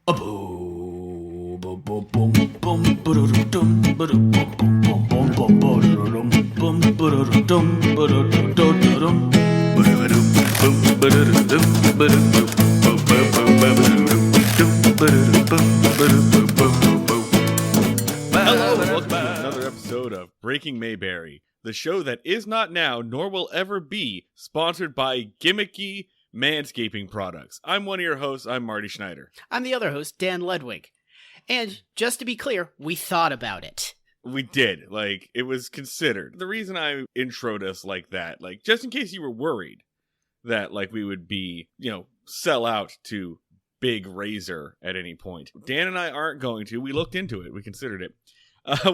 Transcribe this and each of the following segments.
Hello, welcome to another episode of Breaking Mayberry, the show that is not now, nor will ever be, sponsored by gimmicky manscaping products. I'm one of your hosts, I'm Marty Schneider. I'm the other host, Dan Ledwig. And just to be clear, we thought about it. We did, it was considered. The reason I introed us like that, just in case you were worried that, we would be, sell out to Big Razor at any point. Dan and I aren't going to. We looked into it. We considered it.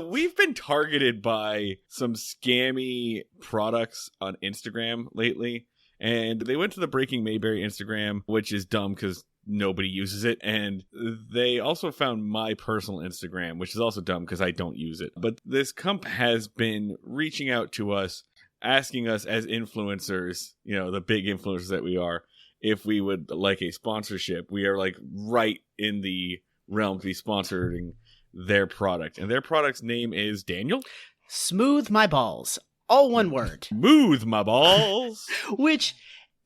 We've been targeted by some scammy products on Instagram lately, and they went to the Breaking Mayberry Instagram, which is dumb because nobody uses it, and they also found my personal Instagram, which is also dumb because I don't use it. But this comp has been reaching out to us, asking us as influencers, the big influencers that we are, if we would like a sponsorship. We are right in the realm to be sponsoring their product. And their product's name is, Daniel? Smooth My Balls. All one word. Smooth My Balls. Which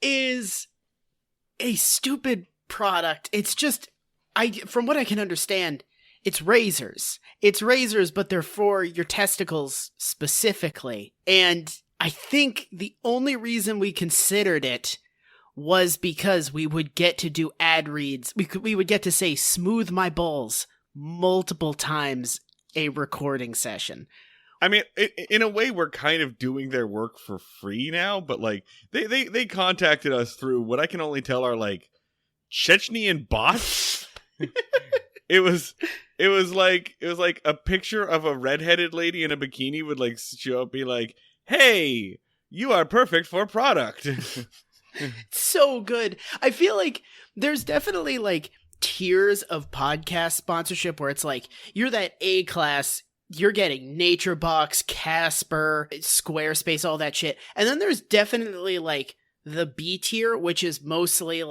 is a stupid product. It's just, from what I can understand, it's razors. It's razors, but they're for your testicles specifically. And I think the only reason we considered it was because we would get to do ad reads. We would get to say "smooth my balls" multiple times a recording session. I mean, in a way, we're kind of doing their work for free now, but they contacted us through what I can only tell are Chechnyan bots. It was like a picture of a redheaded lady in a bikini would show up, be like, "Hey, you are perfect for a product." So good. I feel like there's definitely tiers of podcast sponsorship where it's you're that A class, you're getting NatureBox, Casper, Squarespace, all that shit. And then there's definitely the B tier, which is mostly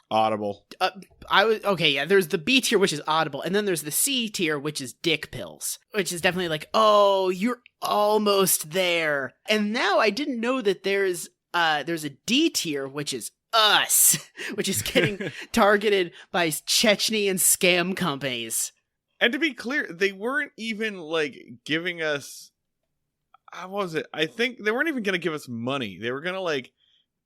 Audible. There's the B tier, which is Audible, and then there's the C tier, which is dick pills, which is definitely oh, you're almost there. And now I didn't know that there's a D tier, which is us, which is getting targeted by Chechnyan scam companies. And to be clear, they weren't even giving us, how was it? I think they weren't even going to give us money. They were going to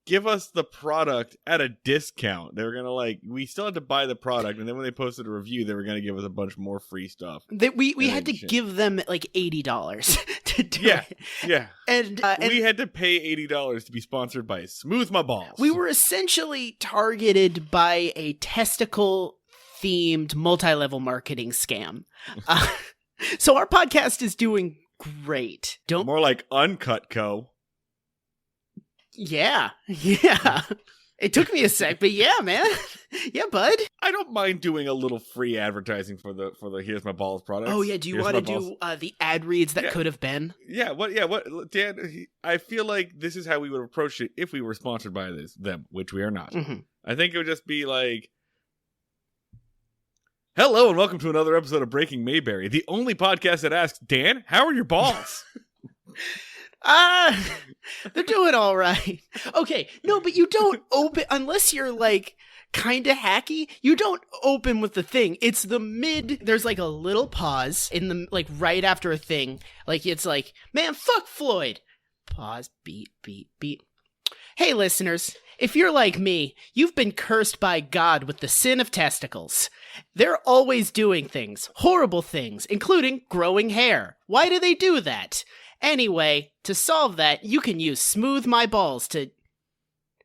give us the product at a discount. They were going to we still had to buy the product, and then when they posted a review, they were going to give us a bunch more free stuff. We had to give them $80 to do it. Yeah. And we had to pay $80 to be sponsored by Smooth My Balls. We were essentially targeted by a testicle themed multi-level marketing scam. So our podcast is doing great. More like Uncut Co. Yeah. It took me a sec, but yeah, man. Yeah, bud. I don't mind doing a little free advertising for the Here's My Balls products. Oh yeah, do you want to do the ad reads that could have been? Yeah, what Dan, I feel like this is how we would approach it if we were sponsored by them, which we are not. Mm-hmm. I think it would just be hello and welcome to another episode of Breaking Mayberry, the only podcast that asks, Dan, how are your balls? They're doing all right. Okay, no, but you don't open, unless you're kind of hacky, you don't open with the thing. It's the there's a little pause in the, right after a thing. It's man, fuck Floyd. Pause, beat, beat, beat. Hey, listeners, if you're like me, you've been cursed by God with the sin of testicles. They're always doing things, horrible things, including growing hair. Why do they do that? Anyway, to solve that, you can use Smooth My Balls to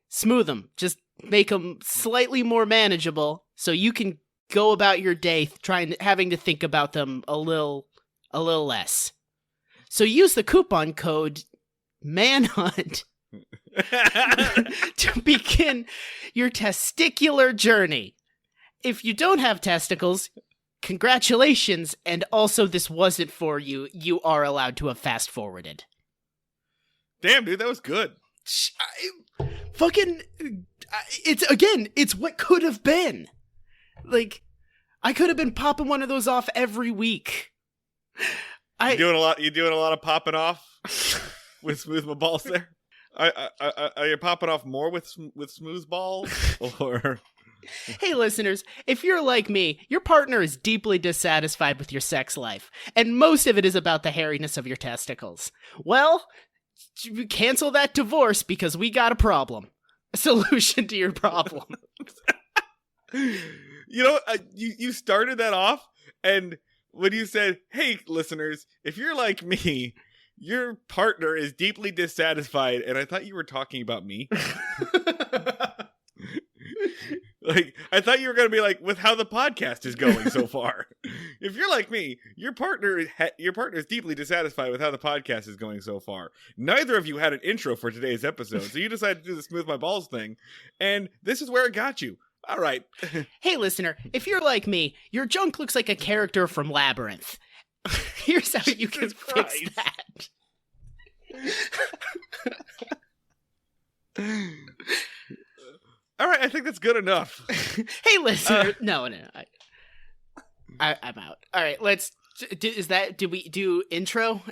smooth them. Just make them slightly more manageable so you can go about your day having to think about them a little less. So use the coupon code MANHUNT to begin your testicular journey. If you don't have testicles, congratulations, and also this wasn't for you. You are allowed to have fast-forwarded. Damn, dude, that was good. It's what could have been. Like, I could have been popping one of those off every week. You doing a lot of popping off with smooth my balls there? Are you popping off more with smooth balls or? Hey listeners, if you're like me, your partner is deeply dissatisfied with your sex life, and most of it is about the hairiness of your testicles. Well, cancel that divorce because we got a problem. A solution to your problem. You started that off, and when you said, hey listeners, if you're like me, your partner is deeply dissatisfied, and I thought you were talking about me. Like, I thought you were going to be like, with how the podcast is going so far. If you're like me, your partner is deeply dissatisfied with how the podcast is going so far. Neither of you had an intro for today's episode, so you decided to do the smooth my balls thing, and this is where it got you. All right. Hey, listener, if you're like me, your junk looks like a character from Labyrinth. Here's how you can fix that. All right, I think that's good enough. Hey, listener. No. I'm out. All right, let's. Did we do intro?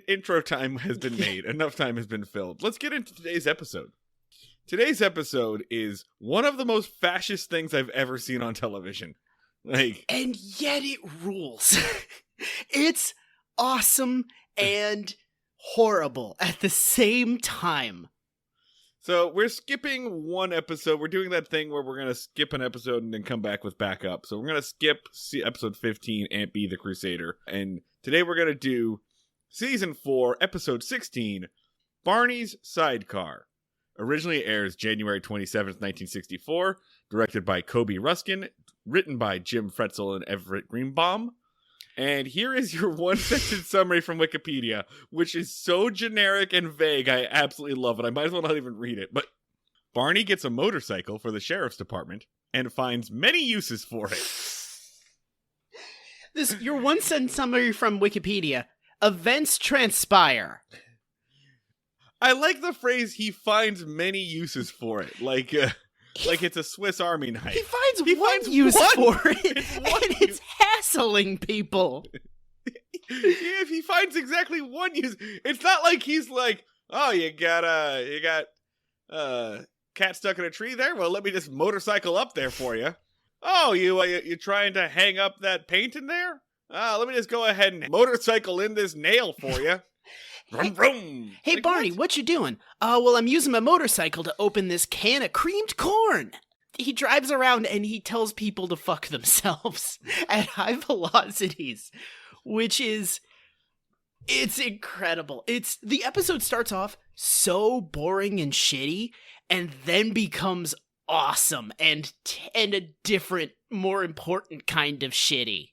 Intro time has been made. Enough time has been filled. Let's get into today's episode. Today's episode is one of the most fascist things I've ever seen on television. And yet it rules. It's awesome and horrible at the same time. So we're skipping one episode. We're doing that thing where we're going to skip an episode and then come back with backup. So we're going to skip episode 15, Aunt Bee the Crusader. And today we're going to do season 4, episode 16, Barney's Sidecar. Originally airs January 27th, 1964. Directed by Kobe Ruskin. Written by Jim Fretzel and Everett Greenbaum. And here is your one-sentence summary from Wikipedia, which is so generic and vague, I absolutely love it. I might as well not even read it. But Barney gets a motorcycle for the sheriff's department and finds many uses for it. Your one-sentence summary from Wikipedia. Events transpire. I like the phrase, he finds many uses for it. Like it's a Swiss Army knife. He finds one use for it, and it's hassling people. If he finds exactly one use, it's not like he's like, oh, you got cat stuck in a tree there? Well, let me just motorcycle up there for you. Oh, you trying to hang up that paint in there? Let me just go ahead and motorcycle in this nail for you. Vroom, vroom. Hey, like, Barney, what you doing? Well, I'm using my motorcycle to open this can of creamed corn. He drives around and he tells people to fuck themselves at high velocities, it's incredible. The episode starts off so boring and shitty and then becomes awesome and a different, more important kind of shitty.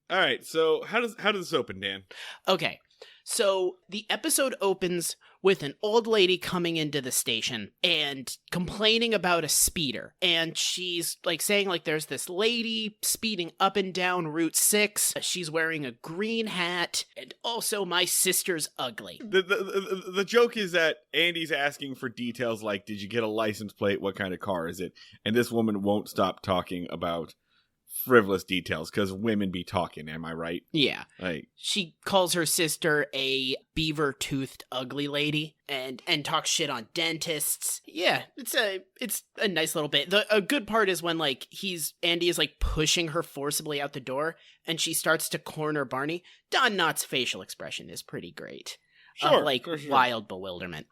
All right, so how does this open, Dan? Okay. So the episode opens with an old lady coming into the station and complaining about a speeder. And she's like saying like there's this lady speeding up and down Route 6. She's wearing a green hat. And also my sister's ugly. The joke is that Andy's asking for details like, did you get a license plate? What kind of car is it? And this woman won't stop talking about frivolous details because women be talking, am I right? Yeah. Like, she calls her sister a beaver-toothed ugly lady and talks shit on dentists. Yeah, it's a nice little bit. A good part is when like Andy is like pushing her forcibly out the door and she starts to corner Barney. Don Knotts' facial expression is pretty great. Sure, sure. Wild bewilderment.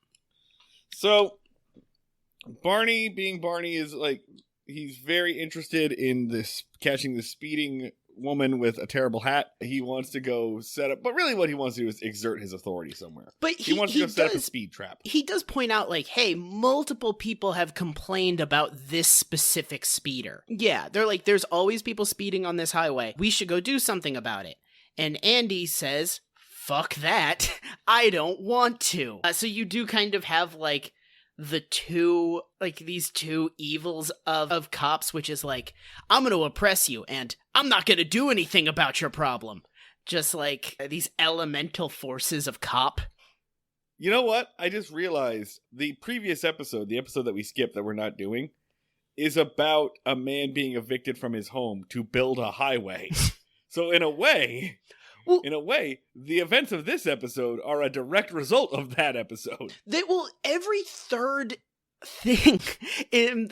So Barney being Barney is like, he's very interested in catching this speeding woman with a terrible hat. He wants to go set up, but really what he wants to do is exert his authority somewhere. But he wants to go set up a speed trap. He does point out like, hey, multiple people have complained about this specific speeder. Yeah, they're like, there's always people speeding on this highway. We should go do something about it. And Andy says, fuck that. I don't want to. So you do kind of have like these two evils of cops, which is like, I'm going to oppress you and I'm not going to do anything about your problem. Just like these elemental forces of cop. You know what? I just realized the previous episode, the episode that we skipped that we're not doing, is about a man being evicted from his home to build a highway. So in a way, the events of this episode are a direct result of that episode. Every third thing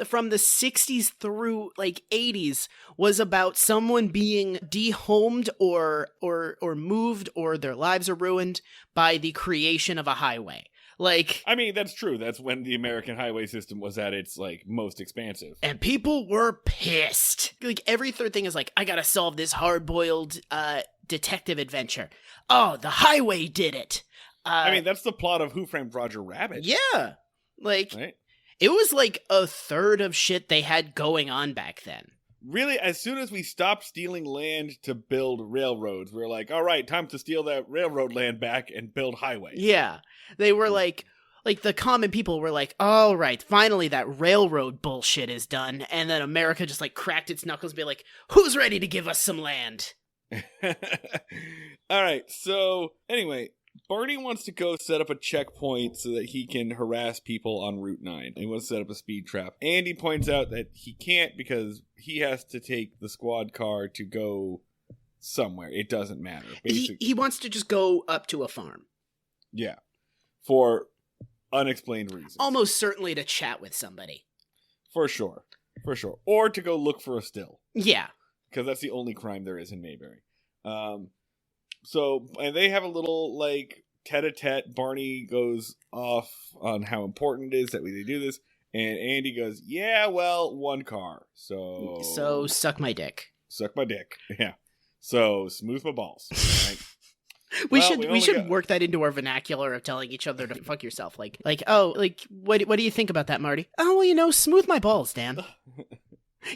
from the 60s through like 80s was about someone being dehomed or moved, or their lives are ruined by the creation of a highway. Like, I mean, that's true. That's when the American highway system was at its like most expansive. And people were pissed. Like, every third thing is like, I gotta solve this hard-boiled detective adventure. Oh, the highway did it. I mean, that's the plot of Who Framed Roger Rabbit. Yeah. Like, right? It was like a third of shit they had going on back then. Really, as soon as we stopped stealing land to build railroads, we were like, all right, time to steal that railroad land back and build highways. Yeah. They were like the common people were like, all right, finally that railroad bullshit is done. And then America just like cracked its knuckles and be like, who's ready to give us some land? All right, so anyway, Barney wants to go set up a checkpoint so that he can harass people on Route 9. He wants to set up a speed trap. Andy points out that he can't because he has to take the squad car to go somewhere. It doesn't matter. He wants to just go up to a farm. Yeah. For unexplained reasons. Almost certainly to chat with somebody. For sure. Or to go look for a still. Yeah. Because that's the only crime there is in Mayberry. So, and they have a little, like, tete-a-tete. Barney goes off on how important it is that they do this. And Andy goes, yeah, well, one car. So suck my dick. Suck my dick. Yeah. So, smooth my balls. Right? We should work that into our vernacular of telling each other to fuck yourself. Like, what do you think about that, Marty? Oh, well, smooth my balls, Dan.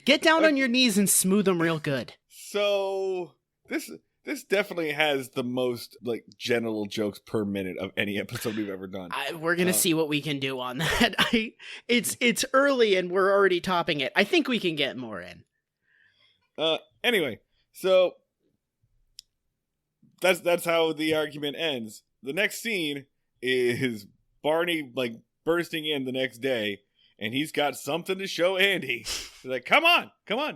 Get down on your knees and smooth them real good. So, this definitely has the most, like, genital jokes per minute of any episode we've ever done. We're going to see what we can do on that. It's early and we're already topping it. I think we can get more in. Anyway, so that's how the argument ends. The next scene is Barney, like, bursting in the next day, and he's got something to show Andy. He's like, come on,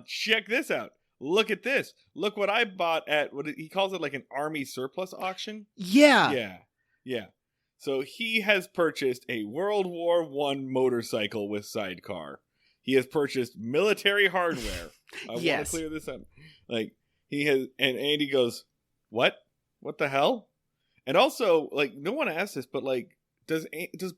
check this out. Look at this. Look what I bought at, he calls it like an army surplus auction? Yeah. Yeah. So he has purchased a World War I motorcycle with sidecar. He has purchased military hardware. I want to clear this up. Like, he has, and Andy goes, what? What the hell? And also, like, no one asked this, but, like, does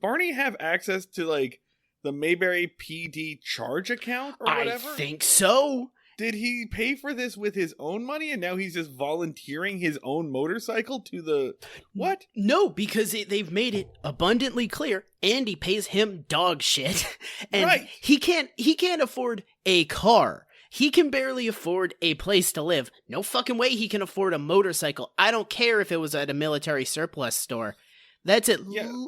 Barney have access to, like, the Mayberry PD charge account or whatever? I think so. Did he pay for this with his own money and now he's just volunteering his own motorcycle to the... What? No, because they've made it abundantly clear Andy pays him dog shit. And right. he can't afford a car. He can barely afford a place to live. No fucking way he can afford a motorcycle. I don't care if it was at a military surplus store. That's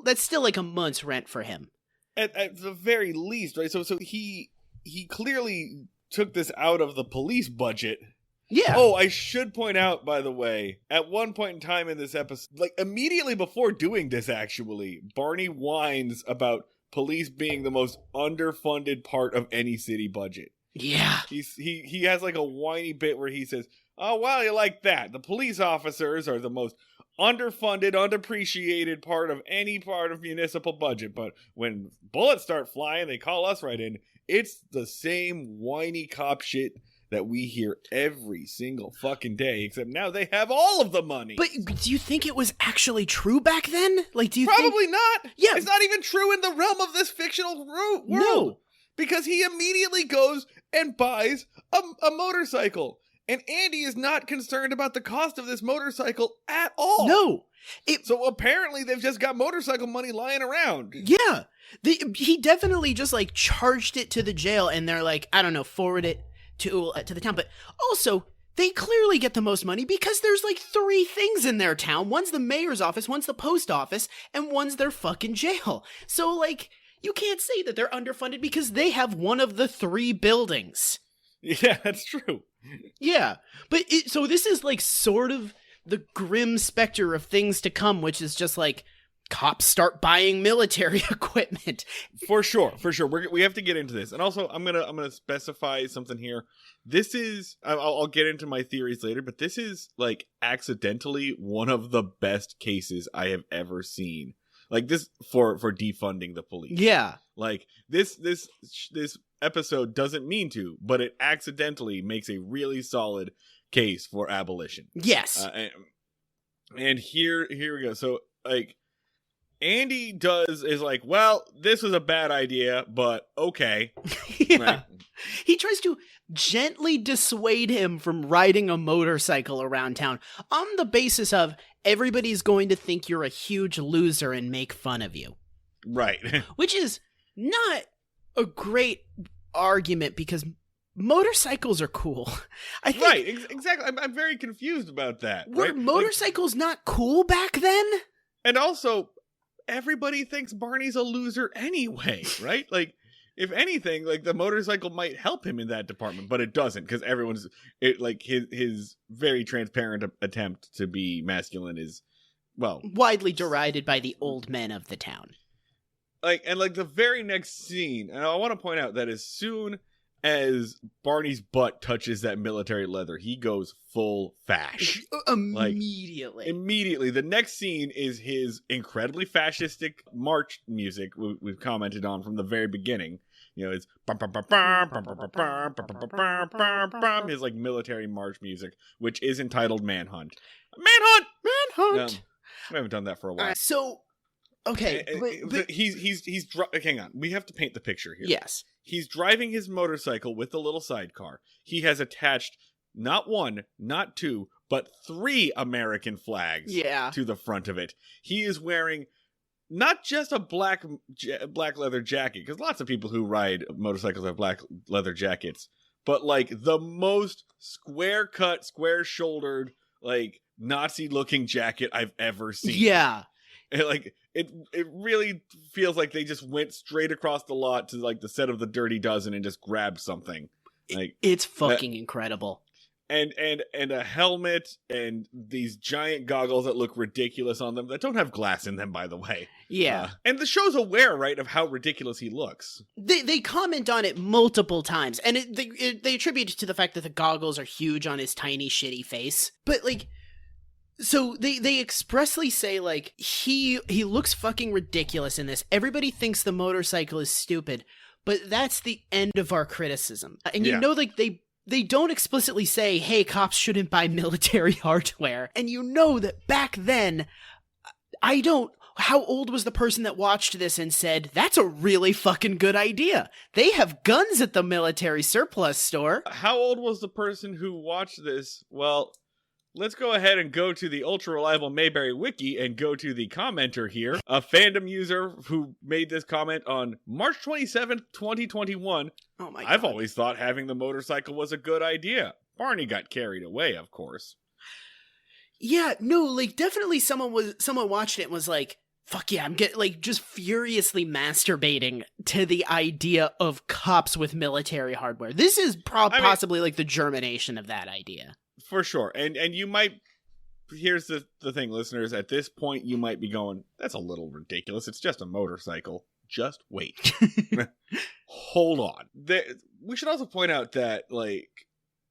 That's still like a month's rent for him. At the very least, right? So he clearly took this out of the police budget. Yeah. Oh, I should point out, by the way, at one point in time in this episode, like immediately before doing this, actually, Barney whines about police being the most underfunded part of any city budget. Yeah. He has like a whiny bit where he says, oh, well, you like that. The police officers are the most underfunded, unappreciated part of any part of municipal budget. But when bullets start flying, they call us right in. It's the same whiny cop shit that we hear every single fucking day, except now they have all of the money. But do you think it was actually true back then? Like, do you Probably not. Yeah. It's not even true in the realm of this fictional world. No. Because he immediately goes and buys a motorcycle. And Andy is not concerned about the cost of this motorcycle at all. No. So apparently they've just got motorcycle money lying around. Yeah. He definitely just like charged it to the jail and they're like, I don't know, forward it to the town. But also, they clearly get the most money because there's like 3 things in their town. One's the mayor's office, one's the post office, and one's their fucking jail. So like, you can't say that they're underfunded because they have one of the 3 buildings. Yeah, that's true. Yeah, but so this is like sort of the grim specter of things to come, which is just like cops start buying military equipment. For sure. We have to get into this, and also I'm gonna specify something here. This is I'll get into my theories later, but this is like accidentally one of the best cases I have ever seen. Like this for defunding the police. Yeah, like this episode doesn't mean to, but it accidentally makes a really solid case for abolition. Yes, and here we go. So like. Andy is like, well, this was a bad idea, but okay. Yeah. Right? He tries to gently dissuade him from riding a motorcycle around town on the basis of everybody's going to think you're a huge loser and make fun of you. Right. Which is not a great argument because motorcycles are cool. I think, right, exactly. I'm very confused about that. Were right? motorcycles not cool back then? And also, everybody thinks Barney's a loser anyway, right? Like, if anything, like the motorcycle might help him in that department, but it doesn't because his very transparent attempt to be masculine is, well, widely derided by the old men of the town. Like the very next scene, and I want to point out that as soon as Barney's butt touches that military leather, he goes full fash. Immediately. Immediately. The next scene is his incredibly fascistic march music we've commented on from the very beginning. You know, it's his like military march music, which is entitled Manhunt. Manhunt! We haven't done that for a while. So, okay. But he's hang on. We have to paint the picture here. Yes. He's driving his motorcycle with a little sidecar. He has attached not one, not two, but 3 American flags to the front of it. He is wearing not just a black leather jacket, because lots of people who ride motorcycles have black leather jackets, but like the most square-cut, square-shouldered, like Nazi-looking jacket I've ever seen. Yeah. It really feels like they just went straight across the lot to like the set of the Dirty Dozen and just grabbed something. Like it's fucking incredible. And a helmet and these giant goggles that look ridiculous on them that don't have glass in them, by the way. Yeah. And the show's aware, right, of how ridiculous he looks. They comment on it multiple times, and they attribute it to the fact that the goggles are huge on his tiny shitty face. But like, so they expressly say like he looks fucking ridiculous in this. Everybody thinks the motorcycle is stupid, but that's the end of our criticism. And you know, like they don't explicitly say, hey, cops shouldn't buy military hardware. And you know that back then, how old was the person that watched this and said, that's a really fucking good idea? They have guns at the military surplus store. How old was the person who watched this? Well, let's go ahead and go to the ultra-reliable Mayberry Wiki and go to the commenter here, a fandom user who made this comment on March 27th, 2021. Oh my God. I've always thought having the motorcycle was a good idea. Barney got carried away, of course. Yeah, no, like definitely someone watched it and was like, fuck yeah, I'm just furiously masturbating to the idea of cops with military hardware. This is possibly like the germination of that idea. For sure. And you might, here's the thing, listeners, at this point you might be going, that's a little ridiculous. It's just a motorcycle. Just wait. Hold on. We should also point out that, like,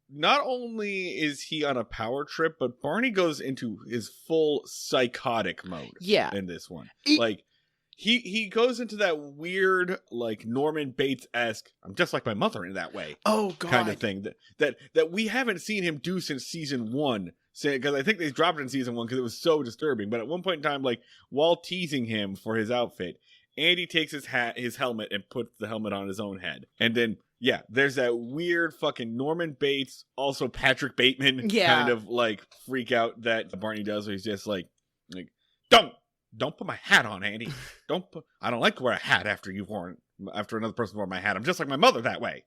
not only is he on a power trip, but Barney goes into his full psychotic mode in this one. Like, he goes into that weird, like, Norman Bates-esque, I'm just like my mother in that way. Oh, God. Kind of thing that we haven't seen him do since season 1. Because I think they dropped it in season 1 because it was so disturbing. But at one point in time, like, while teasing him for his outfit, Andy takes his helmet and puts the helmet on his own head. And then, yeah, there's that weird fucking Norman Bates, also Patrick Bateman kind of, like, freak out that Barney does where he's just like, don't put my hat on, Andy. I don't like to wear a hat after another person wore my hat. I'm just like my mother that way.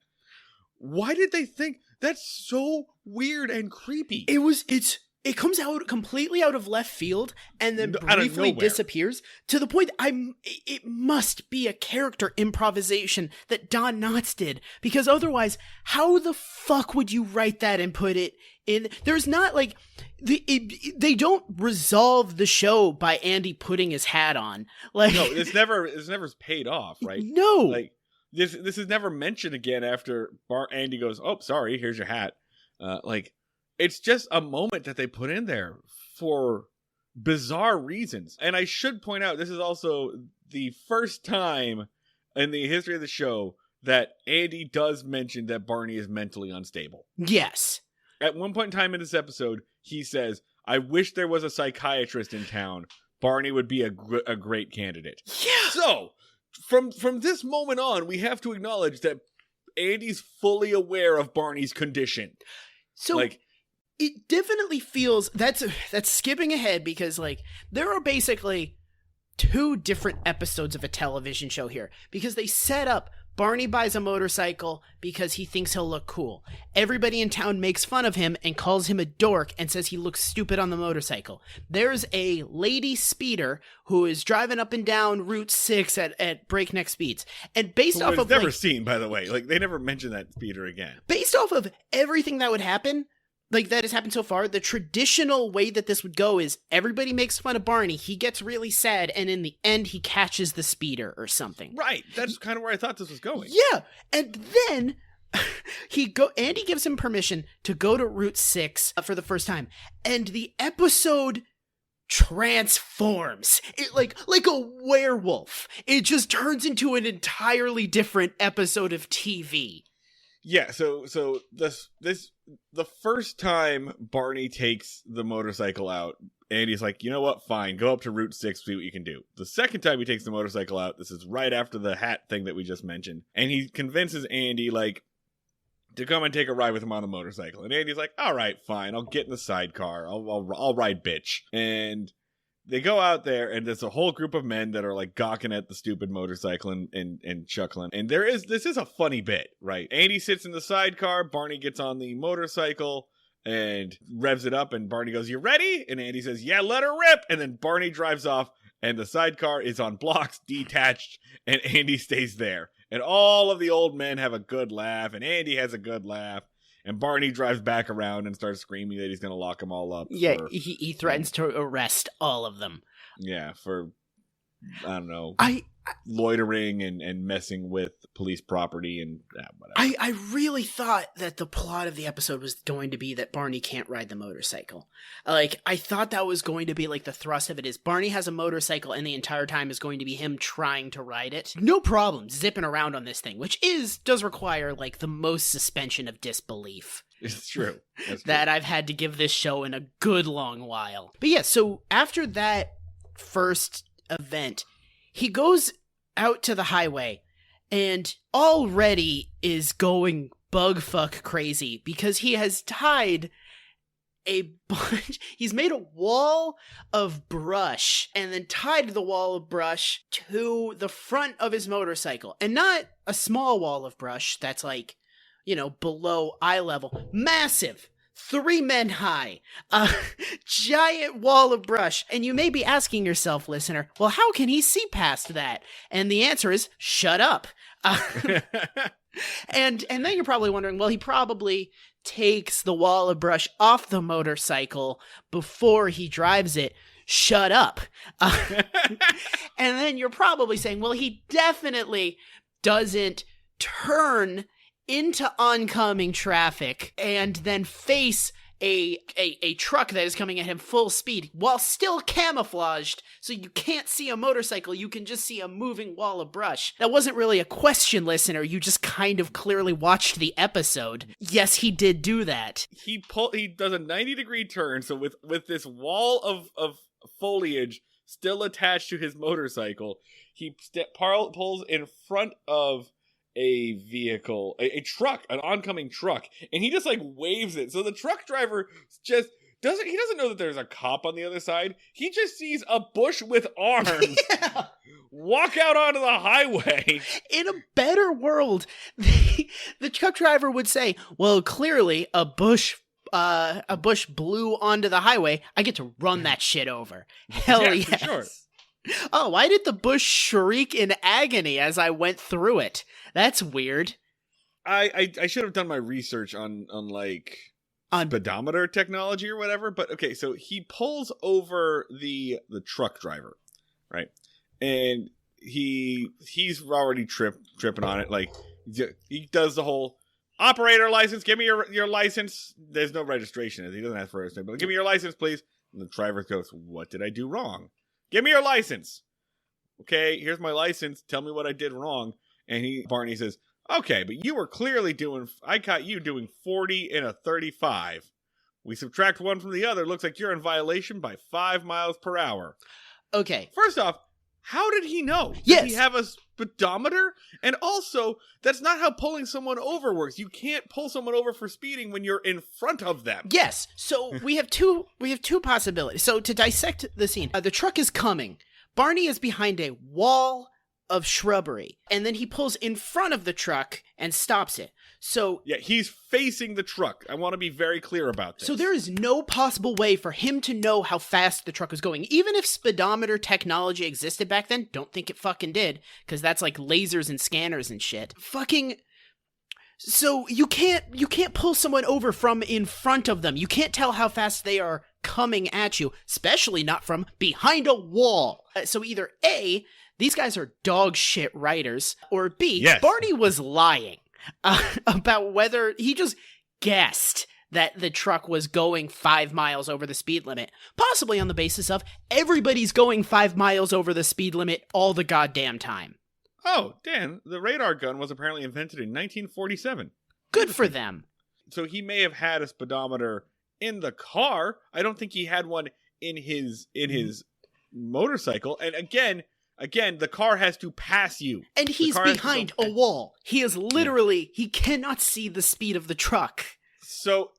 Why did they think that's so weird and creepy? It's it comes out completely out of left field and then briefly disappears to the point it must be a character improvisation that Don Knotts did, because otherwise, how the fuck would you write that and put it in? There's not like they don't resolve the show by Andy putting his hat on. Like, no, it's never paid off, right? No, like this is never mentioned again after Andy goes, "Oh, sorry, here's your hat." Like, it's just a moment that they put in there for bizarre reasons. And I should point out, this is also the first time in the history of the show that Andy does mention that Barney is mentally unstable. Yes. At one point in time in this episode, he says, "I wish there was a psychiatrist in town. Barney would be a great candidate." Yeah. So, from this moment on, we have to acknowledge that Andy's fully aware of Barney's condition. So, like, it definitely feels that's skipping ahead, because like there are basically 2 different episodes of a television show here, because they set up Barney buys a motorcycle because he thinks he'll look cool. Everybody in town makes fun of him and calls him a dork and says he looks stupid on the motorcycle. There's a lady speeder who is driving up and down Route 6 at breakneck speeds. And based off of never seen, by the way, like they never mention that speeder again. Based off of everything that would happen, like that has happened so far, the traditional way that this would go is everybody makes fun of Barney, he gets really sad, and in the end he catches the speeder or something. Right. That's kind of where I thought this was going. Yeah. And then Andy gives him permission to go to Route 6 for the first time. And the episode transforms. It like a werewolf. It just turns into an entirely different episode of TV. Yeah, so the first time Barney takes the motorcycle out, Andy's like, "You know what? Fine, go up to Route 6, see what you can do." The second time he takes the motorcycle out, this is right after the hat thing that we just mentioned, and he convinces Andy, like, to come and take a ride with him on the motorcycle. And Andy's like, "All right, fine, I'll get in the sidecar. I'll ride, bitch." And they go out there, and there's a whole group of men that are like gawking at the stupid motorcycle and chuckling. And this is a funny bit, right? Andy sits in the sidecar, Barney gets on the motorcycle and revs it up, and Barney goes, "You ready?" And Andy says, "Yeah, let her rip." And then Barney drives off, and the sidecar is on blocks, detached, and Andy stays there. And all of the old men have a good laugh, and Andy has a good laugh. And Barney drives back around and starts screaming that he's going to lock them all up. Yeah, he threatens to arrest all of them. Yeah, for, I don't know, loitering and messing with police property and whatever. I really thought that the plot of the episode was going to be that Barney can't ride the motorcycle. Like, I thought that was going to be like the thrust of it is Barney has a motorcycle and the entire time is going to be him trying to ride it. No problem zipping around on this thing, which does require like the most suspension of disbelief. It's true. That I've had to give this show in a good long while. But yeah, so after that first event, he goes out to the highway and already is going bugfuck crazy because he has tied he's made a wall of brush and then tied the wall of brush to the front of his motorcycle. And not a small wall of brush that's like, below eye level. Massive. 3 men high, a giant wall of brush. And you may be asking yourself, listener, well, how can he see past that? And the answer is, shut up. And then you're probably wondering, well, he probably takes the wall of brush off the motorcycle before he drives it. Shut up. And then you're probably saying, well, he definitely doesn't turn into oncoming traffic and then face a truck that is coming at him full speed while still camouflaged, so you can't see a motorcycle, you can just see a moving wall of brush. That wasn't really a question, listener, you just kind of clearly watched the episode. Yes, he did do that. He does a 90-degree turn, so with this wall of foliage still attached to his motorcycle, he pulls in front of a vehicle, a truck, an oncoming truck, and he just like waves it. So the truck driver just doesn't know that there's a cop on the other side. He just sees a bush with arms walk out onto the highway. In a better world, the truck driver would say, well, clearly a bush a bush blew onto the highway, I get to run that shit over. Hell Yeah, yes. for sure. Oh, why did the bush shriek in agony as I went through it? That's weird. I should have done my research on speedometer technology or whatever, but okay, so he pulls over the truck driver, right? And he's already tripping on it. Like, he does the whole operator license, give me your license. There's no registration. He doesn't ask for registration, but give me your license, please. And the driver goes, what did I do wrong? Give me your license. Okay, here's my license. Tell me what I did wrong. And Barney says, okay, but you were clearly I caught you doing 40 in a 35. We subtract one from the other. Looks like you're in violation by 5 miles per hour. Okay. First off, how did he know? Yes. Did he have a speedometer? And also, that's not how pulling someone over works. You can't pull someone over for speeding when you're in front of them. Yes. So we have two possibilities. So to dissect the scene, the truck is coming. Barney is behind a wall of shrubbery, and then he pulls in front of the truck and stops it. So yeah, he's facing the truck. I want to be very clear about this. So there is no possible way for him to know how fast the truck was going. Even if speedometer technology existed back then, don't think it fucking did, because that's like lasers and scanners and shit. So you can't pull someone over from in front of them. You can't tell how fast they are coming at you, especially not from behind a wall. So either A, these guys are dog shit writers, or B, yes, Barney was lying about whether he just guessed that the truck was going 5 miles over the speed limit, possibly on the basis of everybody's going 5 miles over the speed limit all the goddamn time. Oh, Dan, the radar gun was apparently invented in 1947. Good for them. So he may have had a speedometer in the car. I don't think he had one in his motorcycle. And again, the car has to pass you. And he's behind a wall. He is literally, he cannot see the speed of the truck. So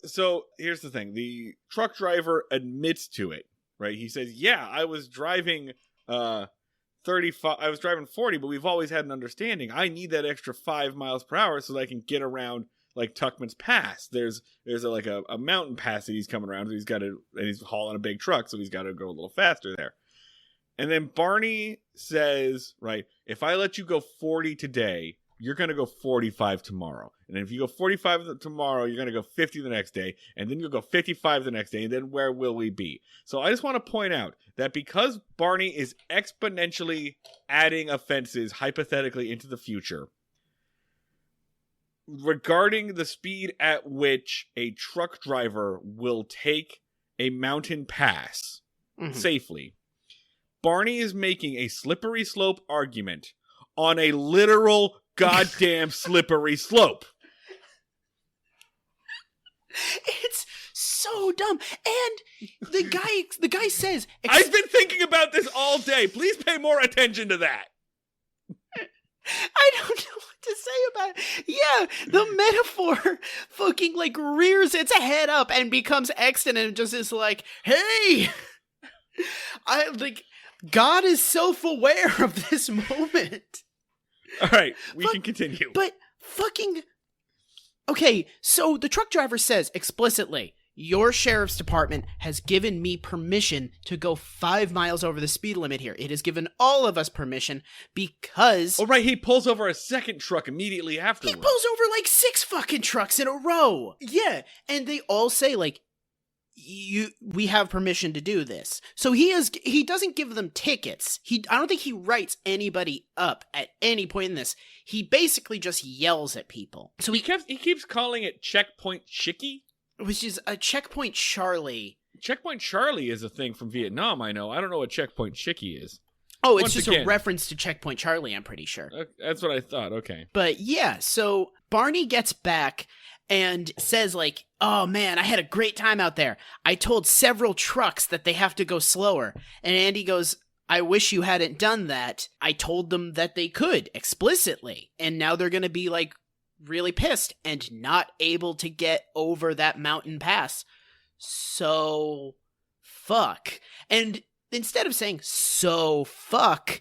here's the thing. The truck driver admits to it, right? He says, yeah, I was driving 35. I was driving 40, but we've always had an understanding. I need that extra 5 miles per hour so that I can get around like Tuckman's Pass. There's a mountain pass that he's coming around. So and he's hauling a big truck, so he's got to go a little faster there. And then Barney says, right, if I let you go 40 today, you're going to go 45 tomorrow. And then if you go 45 tomorrow, you're going to go 50 the next day. And then you'll go 55 the next day. And then where will we be? So I just want to point out that because Barney is exponentially adding offenses hypothetically into the future, regarding the speed at which a truck driver will take a mountain pass safely, Barney is making a slippery slope argument on a literal goddamn slippery slope. It's so dumb. And the guy says, I've been thinking about this all day. Please pay more attention to that. I don't know what to say about it. Yeah, the metaphor fucking like rears its head up and becomes extant and just is like, hey, God is self-aware of this moment. All right, we can continue. But fucking... Okay, so the truck driver says explicitly, your sheriff's department has given me permission to go 5 miles over the speed limit here. It has given all of us permission because... Oh, right, he pulls over a second truck immediately afterwards. He pulls over like 6 fucking trucks in a row. Yeah, and they all say like, we have permission to do this. So he doesn't give them tickets. I don't think he writes anybody up at any point in this. He basically just yells at people. So he keeps calling it Checkpoint Chicky, which is a Checkpoint Charlie. Checkpoint Charlie is a thing from Vietnam, I know. I don't know what Checkpoint Chicky is. Oh, it's just a reference to Checkpoint Charlie, I'm pretty sure. That's what I thought, okay. But yeah, so Barney gets back and says like, oh man, I had a great time out there. I told several trucks that they have to go slower. And Andy goes, I wish you hadn't done that. I told them that they could explicitly. And now they're going to be like really pissed and not able to get over that mountain pass. So fuck. And instead of saying so fuck,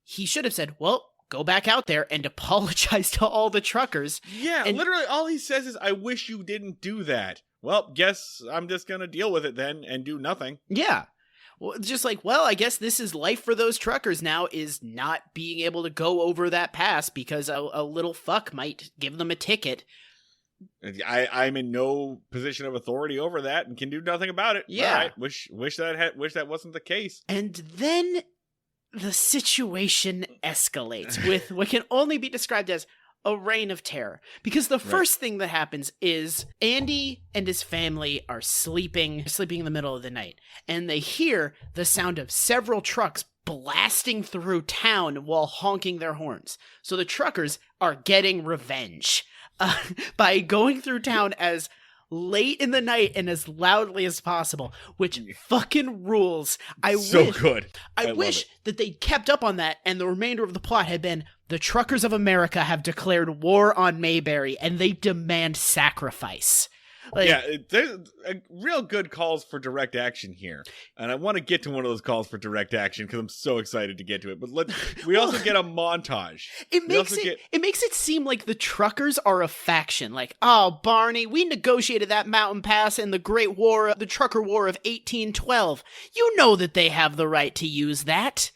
he should have said, well, go back out there and apologize to all the truckers. Yeah, literally all he says is, I wish you didn't do that. well, guess I'm just going to deal with it then and do nothing. Yeah. Well, it's just like, well, I guess this is life for those truckers now, is not being able to go over that pass because a little fuck might give them a ticket. I'm in no position of authority over that and can do nothing about it. Yeah. All right. Wish that wasn't the case. And then the situation escalates with what can only be described as a reign of terror. Because the first thing that happens is Andy and his family are sleeping in the middle of the night. And they hear the sound of several trucks blasting through town while honking their horns. So the truckers are getting revenge by going through town as late in the night and as loudly as possible, which fucking rules. I wish that they'd kept up on that, and the remainder of the plot had been the truckers of America have declared war on Mayberry and they demand sacrifice. Like, yeah, there's a real good calls for direct action here, and I want to get to one of those calls for direct action because I'm so excited to get to it. But we also get a montage. It makes it seem like the truckers are a faction. Like, oh, Barney, we negotiated that mountain pass in the Great War, the Trucker War of 1812. You know that they have the right to use that.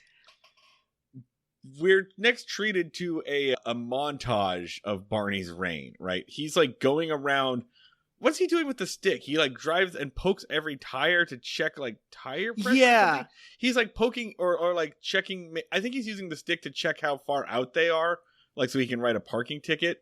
We're next treated to a montage of Barney's reign. Right, he's like going around. What's he doing with the stick? He like drives and pokes every tire to check like tire pressure. Yeah. He's like poking or like checking. I think he's using the stick to check how far out they are, like so he can write a parking ticket.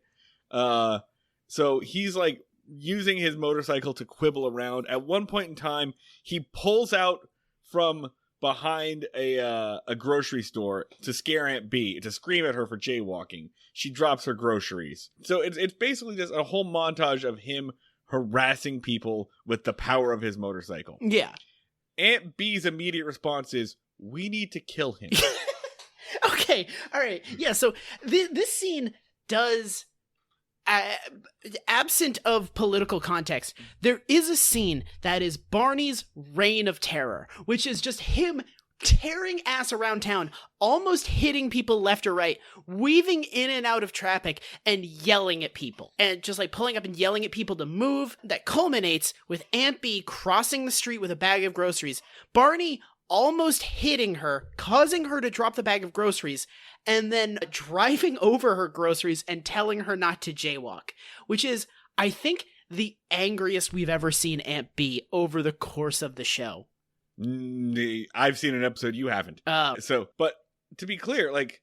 So he's like using his motorcycle to quibble around. At one point in time, he pulls out from behind a grocery store to scare Aunt B, to scream at her for jaywalking. She drops her groceries. So it's basically just a whole montage of him harassing people with the power of his motorcycle. Yeah. Aunt B's immediate response is, we need to kill him. Okay, all right. Yeah, so this scene does, absent of political context, there is a scene that is Barney's reign of terror, which is just him tearing ass around town, almost hitting people left or right, weaving in and out of traffic, and yelling at people. And just like pulling up and yelling at people to move. That culminates with Aunt B crossing the street with a bag of groceries. Barney almost hitting her, causing her to drop the bag of groceries, and then driving over her groceries and telling her not to jaywalk. Which is, I think, the angriest we've ever seen Aunt B over the course of the show. I've seen an episode, you haven't. But to be clear, like,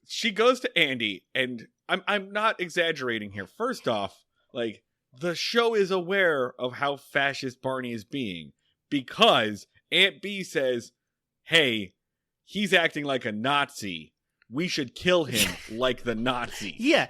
she goes to Andy, and I'm not exaggerating here. First off, like, the show is aware of how fascist Barney is being, because Aunt B says, hey, he's acting like a Nazi. We should kill him like the Nazi. Yeah,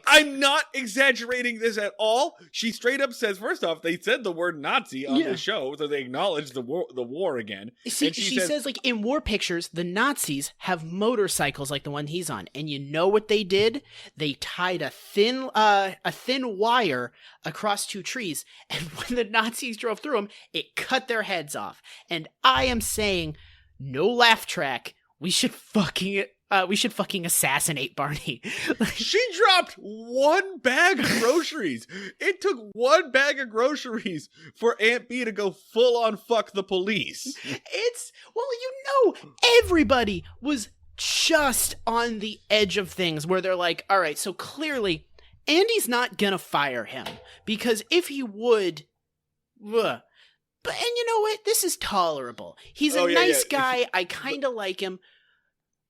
I'm not exaggerating this at all. She straight up says, first off, they said the word Nazi on the show, so they acknowledge the war again. See, she says, like, in war pictures, the Nazis have motorcycles like the one he's on. And you know what they did? They tied a thin wire across two trees. And when the Nazis drove through them, it cut their heads off. And I am saying, no laugh track. We should fucking assassinate Barney. She dropped one bag of groceries. It took one bag of groceries for Aunt B to go full on fuck the police. Everybody was just on the edge of things where they're like, all right, so clearly Andy's not gonna fire him, because if he would, and you know what? This is tolerable. He's a nice guy. I kind of like him.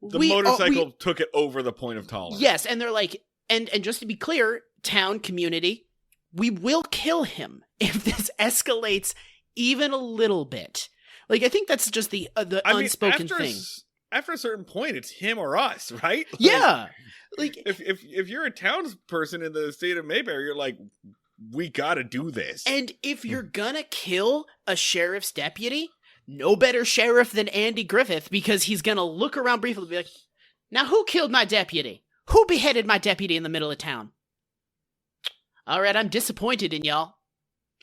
The motorcycle took it over the point of tolerance. Yes, and they're like, and just to be clear, town, community, we will kill him if this escalates even a little bit. Like, I think that's just the unspoken thing. After a certain point, it's him or us, right? Yeah. Like, if you're a townsperson in the state of Mayberry, you're like, we gotta do this. And if you're gonna kill a sheriff's deputy, no better sheriff than Andy Griffith, because he's gonna look around briefly and be like, now who killed my deputy? Who beheaded my deputy in the middle of town? All right, I'm disappointed in y'all.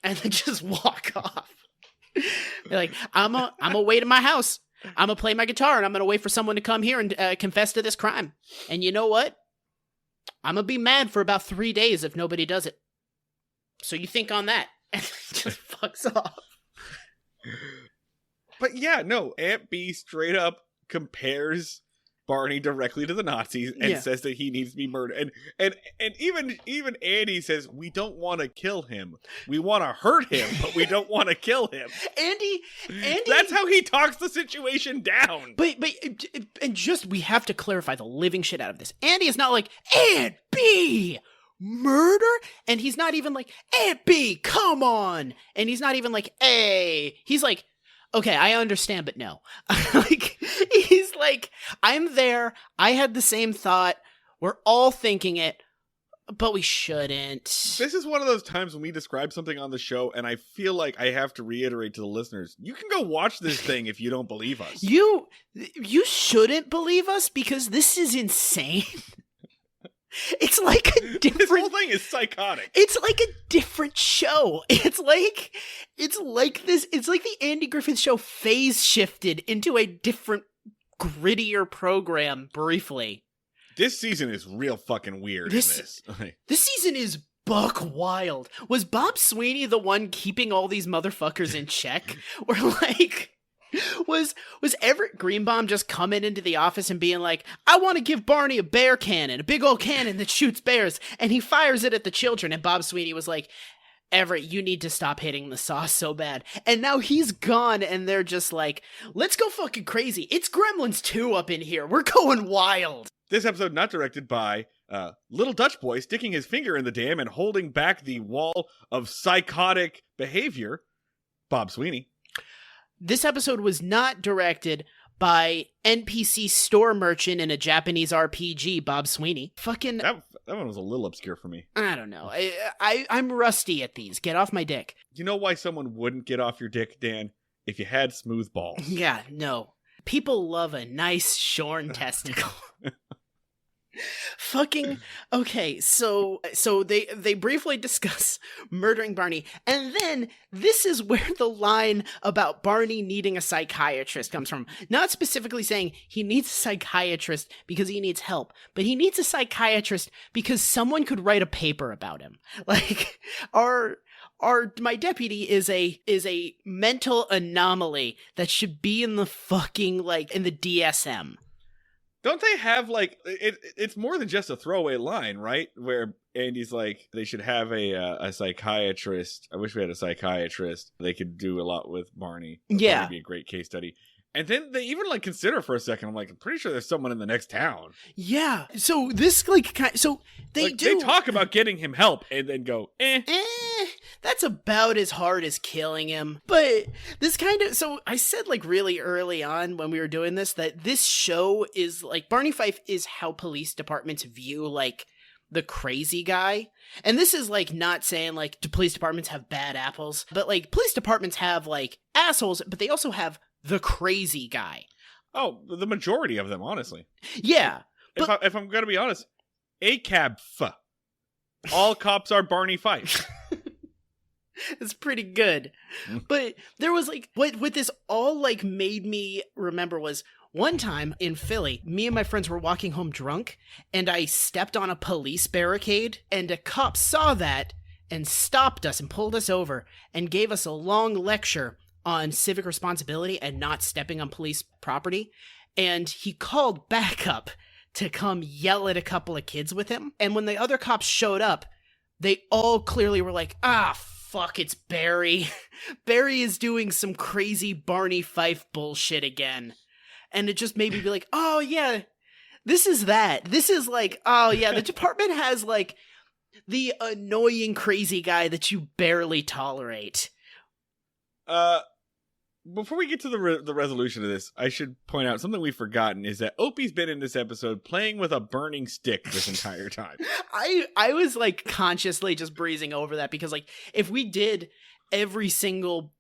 And then just walk off. They're like, I'm gonna wait in my house. I'm gonna play my guitar, and I'm gonna wait for someone to come here and confess to this crime. And you know what? I'm gonna be mad for about 3 days if nobody does it. So you think on that. and just fucks off. But yeah, no, Aunt B straight up compares Barney directly to the Nazis and says that he needs to be murdered. And even Andy says, we don't want to kill him. We want to hurt him, but we don't want to kill him. Andy, that's how he talks the situation down. But and just, we have to clarify the living shit out of this. Andy is not like, Aunt B, murder? And he's not even like, Aunt B, come on. And he's not even like, hey. He's like, okay, I understand, but no. Like, he's like, I'm there. I had the same thought. We're all thinking it, but we shouldn't. This is one of those times when we describe something on the show, and I feel like I have to reiterate to the listeners, you can go watch this thing if you don't believe us. You shouldn't believe us because this is insane. It's like a different... This whole thing is psychotic. It's like a different show. It's like the Andy Griffith Show phase shifted into a different, grittier program briefly. This season is real fucking weird. This season is buck wild. Was Bob Sweeney the one keeping all these motherfuckers in check? Or like... Was Everett Greenbaum just coming into the office and being like, I want to give Barney a bear cannon, a big old cannon that shoots bears, and he fires it at the children, and Bob Sweeney was like, Everett, you need to stop hitting the sauce so bad. And now he's gone, and they're just like, let's go fucking crazy. It's Gremlins 2 up in here. We're going wild. This episode not directed by little Dutch boy sticking his finger in the dam and holding back the wall of psychotic behavior, Bob Sweeney. This episode was not directed by NPC store merchant in a Japanese RPG, Bob Sweeney. Fucking... That one was a little obscure for me. I don't know. I'm rusty at these. Get off my dick. You know why someone wouldn't get off your dick, Dan? If you had smooth balls. Yeah, no. People love a nice shorn testicle. Fucking okay, so they briefly discuss murdering Barney, and then this is where the line about Barney needing a psychiatrist comes from. Not specifically saying he needs a psychiatrist because he needs help, but he needs a psychiatrist because someone could write a paper about him. Like my deputy is a mental anomaly that should be in the fucking in the DSM. Don't they have, it's more than just a throwaway line, right? Where Andy's like, they should have a psychiatrist. I wish we had a psychiatrist. They could do a lot with Barney. Yeah. That'd be a great case study. And then they even, consider for a second. I'm like, I'm pretty sure there's someone in the next town. Yeah. So this, they do... They talk about getting him help and then go, that's about as hard as killing him. But this kind of... So I said, really early on when we were doing this, that this show is, Barney Fife is how police departments view, the crazy guy. And this is, not saying, do police departments have bad apples? But, police departments have, assholes, but they also have the crazy guy. Oh, the majority of them, honestly. Yeah. But if I'm going to be honest, ACABF. All cops are Barney Fife. It's pretty good. But there was what this all made me remember was one time in Philly, me and my friends were walking home drunk and I stepped on a police barricade and a cop saw that and stopped us and pulled us over and gave us a long lecture on civic responsibility and not stepping on police property. And he called backup to come yell at a couple of kids with him. And when the other cops showed up, they all clearly were like, fuck, it's Barry. Barry is doing some crazy Barney Fife bullshit again. And it just made me be like, oh yeah, this is that. This is oh yeah, the department has the annoying crazy guy that you barely tolerate. Before we get to the resolution of this, I should point out something we've forgotten is that Opie's been in this episode playing with a burning stick this entire time. I was consciously just breezing over that because if we did every single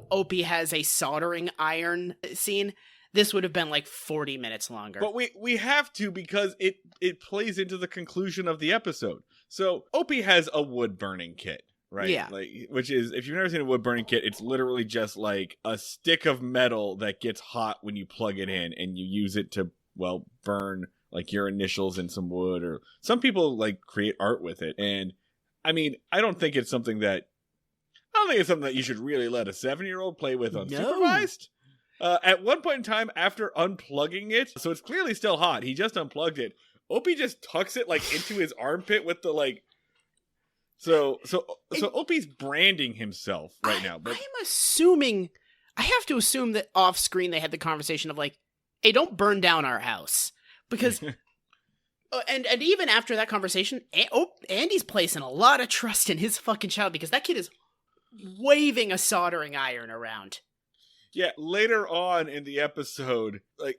Opie has a soldering iron scene, this would have been 40 minutes longer. But we have to because it plays into the conclusion of the episode. So Opie has a wood burning kit. Right? Yeah. Which is, if you've never seen a wood burning kit, it's literally just a stick of metal that gets hot when you plug it in and you use it to, burn your initials in some wood, or some people create art with it. And I mean, I don't think it's something that I don't think it's something that you should really let a 7-year-old play with unsupervised. At one point in time, after unplugging it, so it's clearly still hot, he just unplugged it. Opie just tucks it like into his armpit with the like. So Opie's branding himself right now. But I'm assuming, I have to assume that off screen they had the conversation of like, hey, don't burn down our house. Because, and even after that conversation, Andy's placing a lot of trust in his fucking child because that kid is waving a soldering iron around. Yeah, later on in the episode, like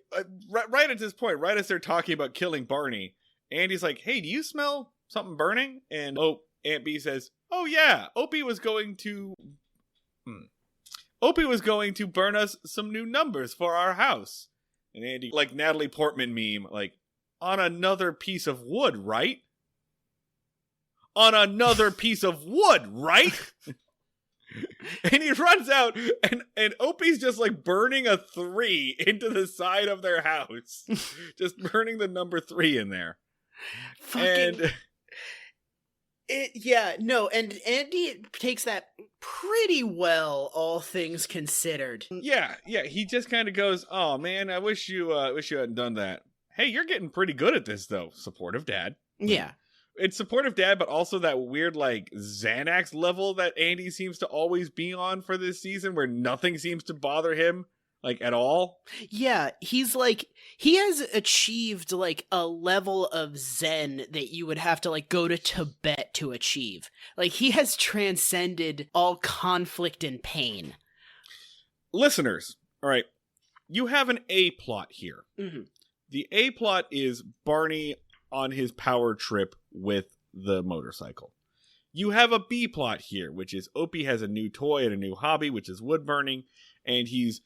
right at this point, right as they're talking about killing Barney, Andy's like, hey, do you smell something burning? And Aunt B says, oh yeah, Opie was going to burn us some new numbers for our house. And Andy, like Natalie Portman meme, like, on another piece of wood, right? On another piece of wood, right? And he runs out, and Opie's just like burning a 3 into the side of their house. Just burning the number 3 in there. And Andy takes that pretty well, all things considered. Yeah, he just kind of goes, oh man, I wish you hadn't done that. Hey, you're getting pretty good at this though, supportive dad. Yeah. It's supportive dad, but also that weird, like, Xanax level that Andy seems to always be on for this season, where nothing seems to bother him, like, at all. Yeah, he's, like, he has achieved, like, a level of zen that you would have to, like, go to Tibet to achieve. Like, he has transcended all conflict and pain. Listeners, all right, you have an A-plot here. Mm-hmm. The A-plot is Barney on his power trip with the motorcycle. You have a B plot here, which is Opie has a new toy and a new hobby, which is wood burning, and he's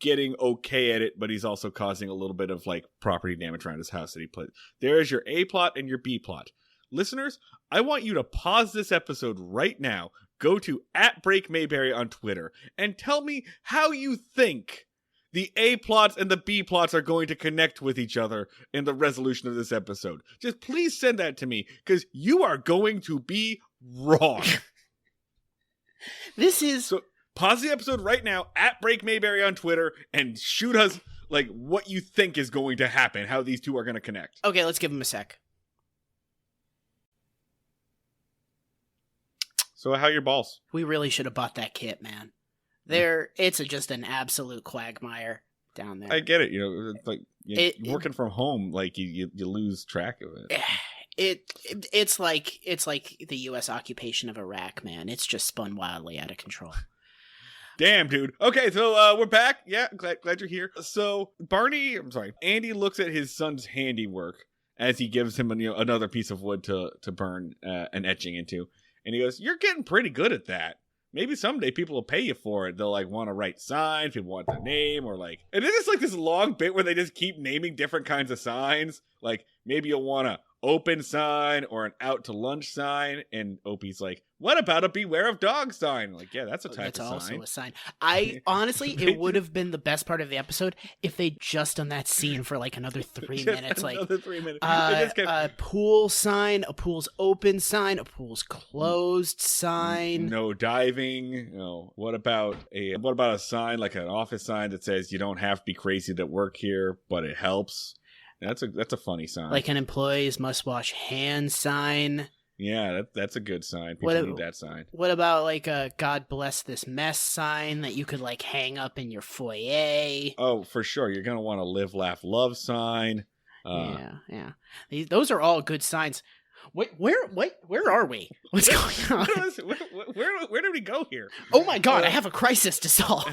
getting okay at it, but he's also causing a little bit of like property damage around his house that he put. There is your A plot and your B plot. Listeners, I want you to pause this episode right now, go to @BreakMayberry on Twitter, and tell me how you think the A plots and the B plots are going to connect with each other in the resolution of this episode. Just please send that to me, because you are going to be wrong. So pause the episode right now, @BreakMayberry on Twitter, and shoot us like what you think is going to happen, how these two are going to connect. Okay, let's give him a sec. So how are your balls? We really should have bought that kit, man. It's just an absolute quagmire down there. I get it. It's like working from home, like you lose track of it. It's like the U.S. occupation of Iraq, man. It's just spun wildly out of control. Damn, dude. Okay, so we're back. Yeah, glad you're here. So Andy looks at his son's handiwork as he gives him another piece of wood to burn an etching into, and he goes, "You're getting pretty good at that. Maybe someday people will pay you for it. They'll like want to write signs, people want their name, or like..." And then it's like this long bit where they just keep naming different kinds of signs. Like, maybe you'll want an open sign or an out to lunch sign. And Opie's like, what about a beware of dog sign? Like, yeah, that's a type of sign. That's also a sign. I honestly, it would have been the best part of the episode if they'd just done that scene for like another 3 minutes. Like, another 3 minutes. A pool sign, a pool's open sign, a pool's closed sign. No diving. No. What about a sign, like an office sign that says you don't have to be crazy to work here, but it helps? That's a funny sign. Like an employees must wash hands sign. Yeah, that's a good sign. People need that sign. What about like a God bless this mess sign that you could like hang up in your foyer? Oh, for sure. You're going to want a live, laugh, love sign. Yeah. Those are all good signs. Where are we? What's going on? Where did we go here? Oh my God, I have a crisis to solve.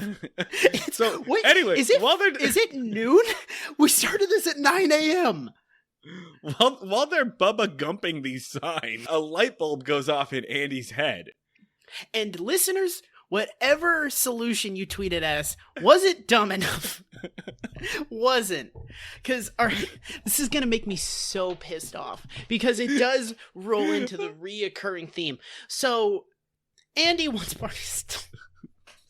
Anyway, is it noon? We started this at 9 a.m. While they're Bubba Gumping these signs, a light bulb goes off in Andy's head. And listeners, whatever solution you tweeted at us, was it dumb enough? Wasn't. Because this is going to make me so pissed off. Because it does roll into the reoccurring theme. So, Andy wants Barney to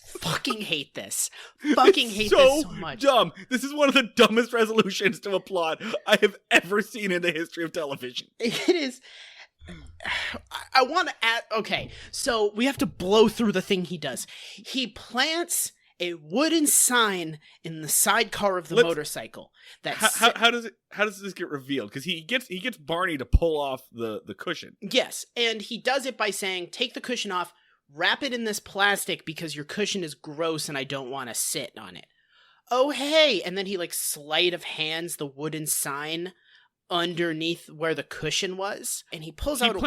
fucking hate this. Fucking hate this so much. Dumb. This is one of the dumbest resolutions to a plot I have ever seen in the history of television. It is. I want to add, okay, so we have to blow through the thing he does. He plants a wooden sign in the sidecar of the motorcycle. How does this get revealed? Because he gets Barney to pull off the cushion. Yes, and he does it by saying, take the cushion off, wrap it in this plastic because your cushion is gross and I don't want to sit on it. Oh, hey, and then he like sleight of hands the wooden sign underneath where the cushion was, and he pulls out. He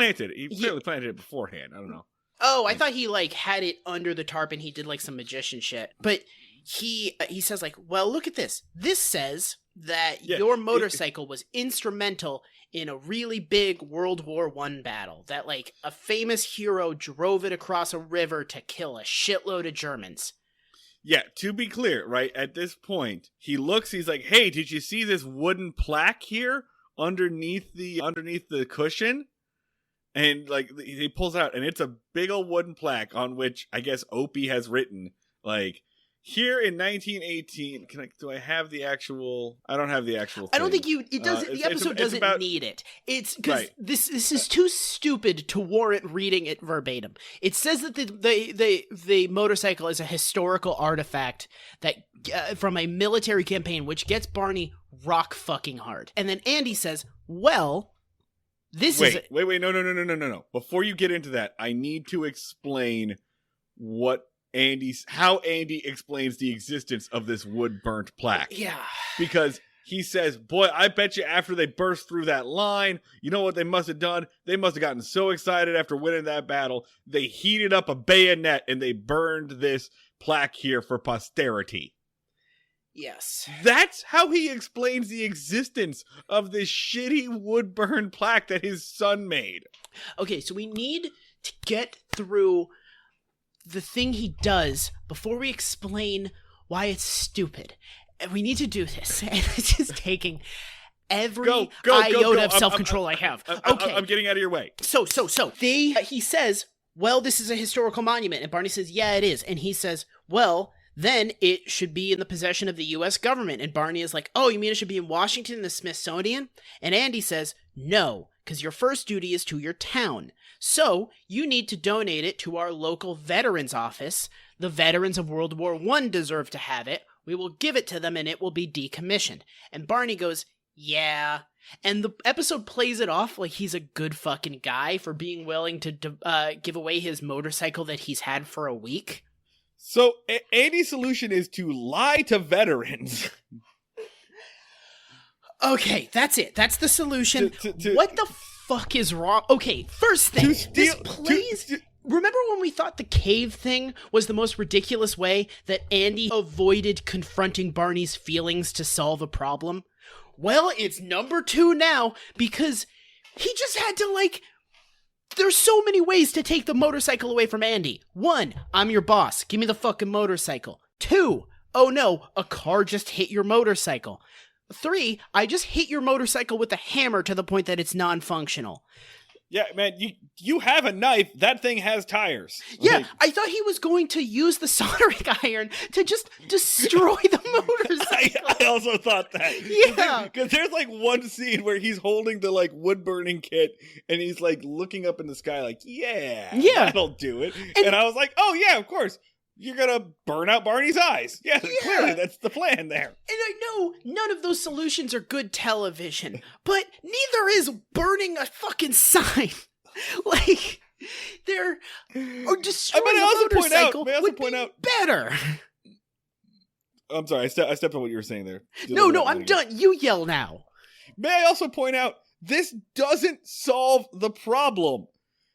clearly planted it beforehand. I don't know. Oh, I thought he like had it under the tarp and he did like some magician shit. But he says like, well, look at this. This says that your motorcycle was instrumental in a really big World War I battle. That like a famous hero drove it across a river to kill a shitload of Germans. Yeah, to be clear, right, at this point, he's like, hey, did you see this wooden plaque here underneath the cushion? And like he pulls out, and it's a big old wooden plaque on which I guess Opie has written, like, here in 1918. Do I have the actual? I don't have the actual. I don't think you. It doesn't. The episode doesn't need it. It's because this is too stupid to warrant reading it verbatim. It says that the motorcycle is a historical artifact that from a military campaign, which gets Barney rock fucking hard. And then Andy says, "Well." Wait, no. Before you get into that, I need to explain how Andy explains the existence of this wood burnt plaque. Yeah. Because he says, boy, I bet you after they burst through that line, you know what they must have done? They must have gotten so excited after winning that battle, they heated up a bayonet and they burned this plaque here for posterity. Yes. That's how he explains the existence of this shitty wood burn plaque that his son made. Okay, so we need to get through the thing he does before we explain why it's stupid. And we need to do this. And it's just taking every iota of self-control I have. Okay. I'm getting out of your way. So. He says, well, this is a historical monument. And Barney says, yeah, it is. And he says, well, then it should be in the possession of the U.S. government. And Barney is like, oh, you mean it should be in Washington, the Smithsonian? And Andy says, no, because your first duty is to your town. So you need to donate it to our local veterans office. The veterans of World War I deserve to have it. We will give it to them and it will be decommissioned. And Barney goes, yeah. And the episode plays it off like he's a good fucking guy for being willing to give away his motorcycle that he's had for a week. So Andy's solution is to lie to veterans. Okay, that's it. That's the solution. What the fuck is wrong? Okay, first thing. Remember when we thought the cave thing was the most ridiculous way that Andy avoided confronting Barney's feelings to solve a problem? Well, it's number 2 now because he just had to there's so many ways to take the motorcycle away from Andy. 1, I'm your boss. Give me the fucking motorcycle. 2, oh no, a car just hit your motorcycle. 3, I just hit your motorcycle with a hammer to the point that it's non-functional. Yeah, man, you have a knife. That thing has tires. Yeah, I thought he was going to use the soldering iron to just destroy the motorcycle. I also thought that. Yeah. Because there's one scene where he's holding the wood burning kit and he's looking up in the sky yeah, that'll do it. And I was like, oh yeah, of course. You're going to burn out Barney's eyes. Yeah, clearly that's the plan there. And I know none of those solutions are good television, but neither is burning a fucking sign. They're... Or destroying a motorcycle would be better. I'm sorry, I stepped on what you were saying there. No, I'm done. You yell now. May I also point out, this doesn't solve the problem.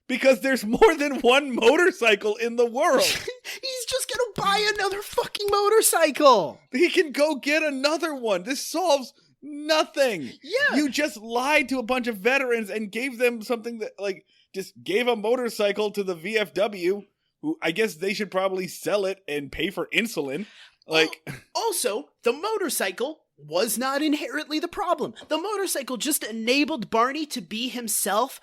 Because there's more than one motorcycle in the world. He's just gonna buy another fucking motorcycle. He can go get another one. This solves nothing. Yeah. You just lied to a bunch of veterans and gave them something that, just gave a motorcycle to the VFW, who I guess they should probably sell it and pay for insulin. Also, the motorcycle was not inherently the problem. The motorcycle just enabled Barney to be himself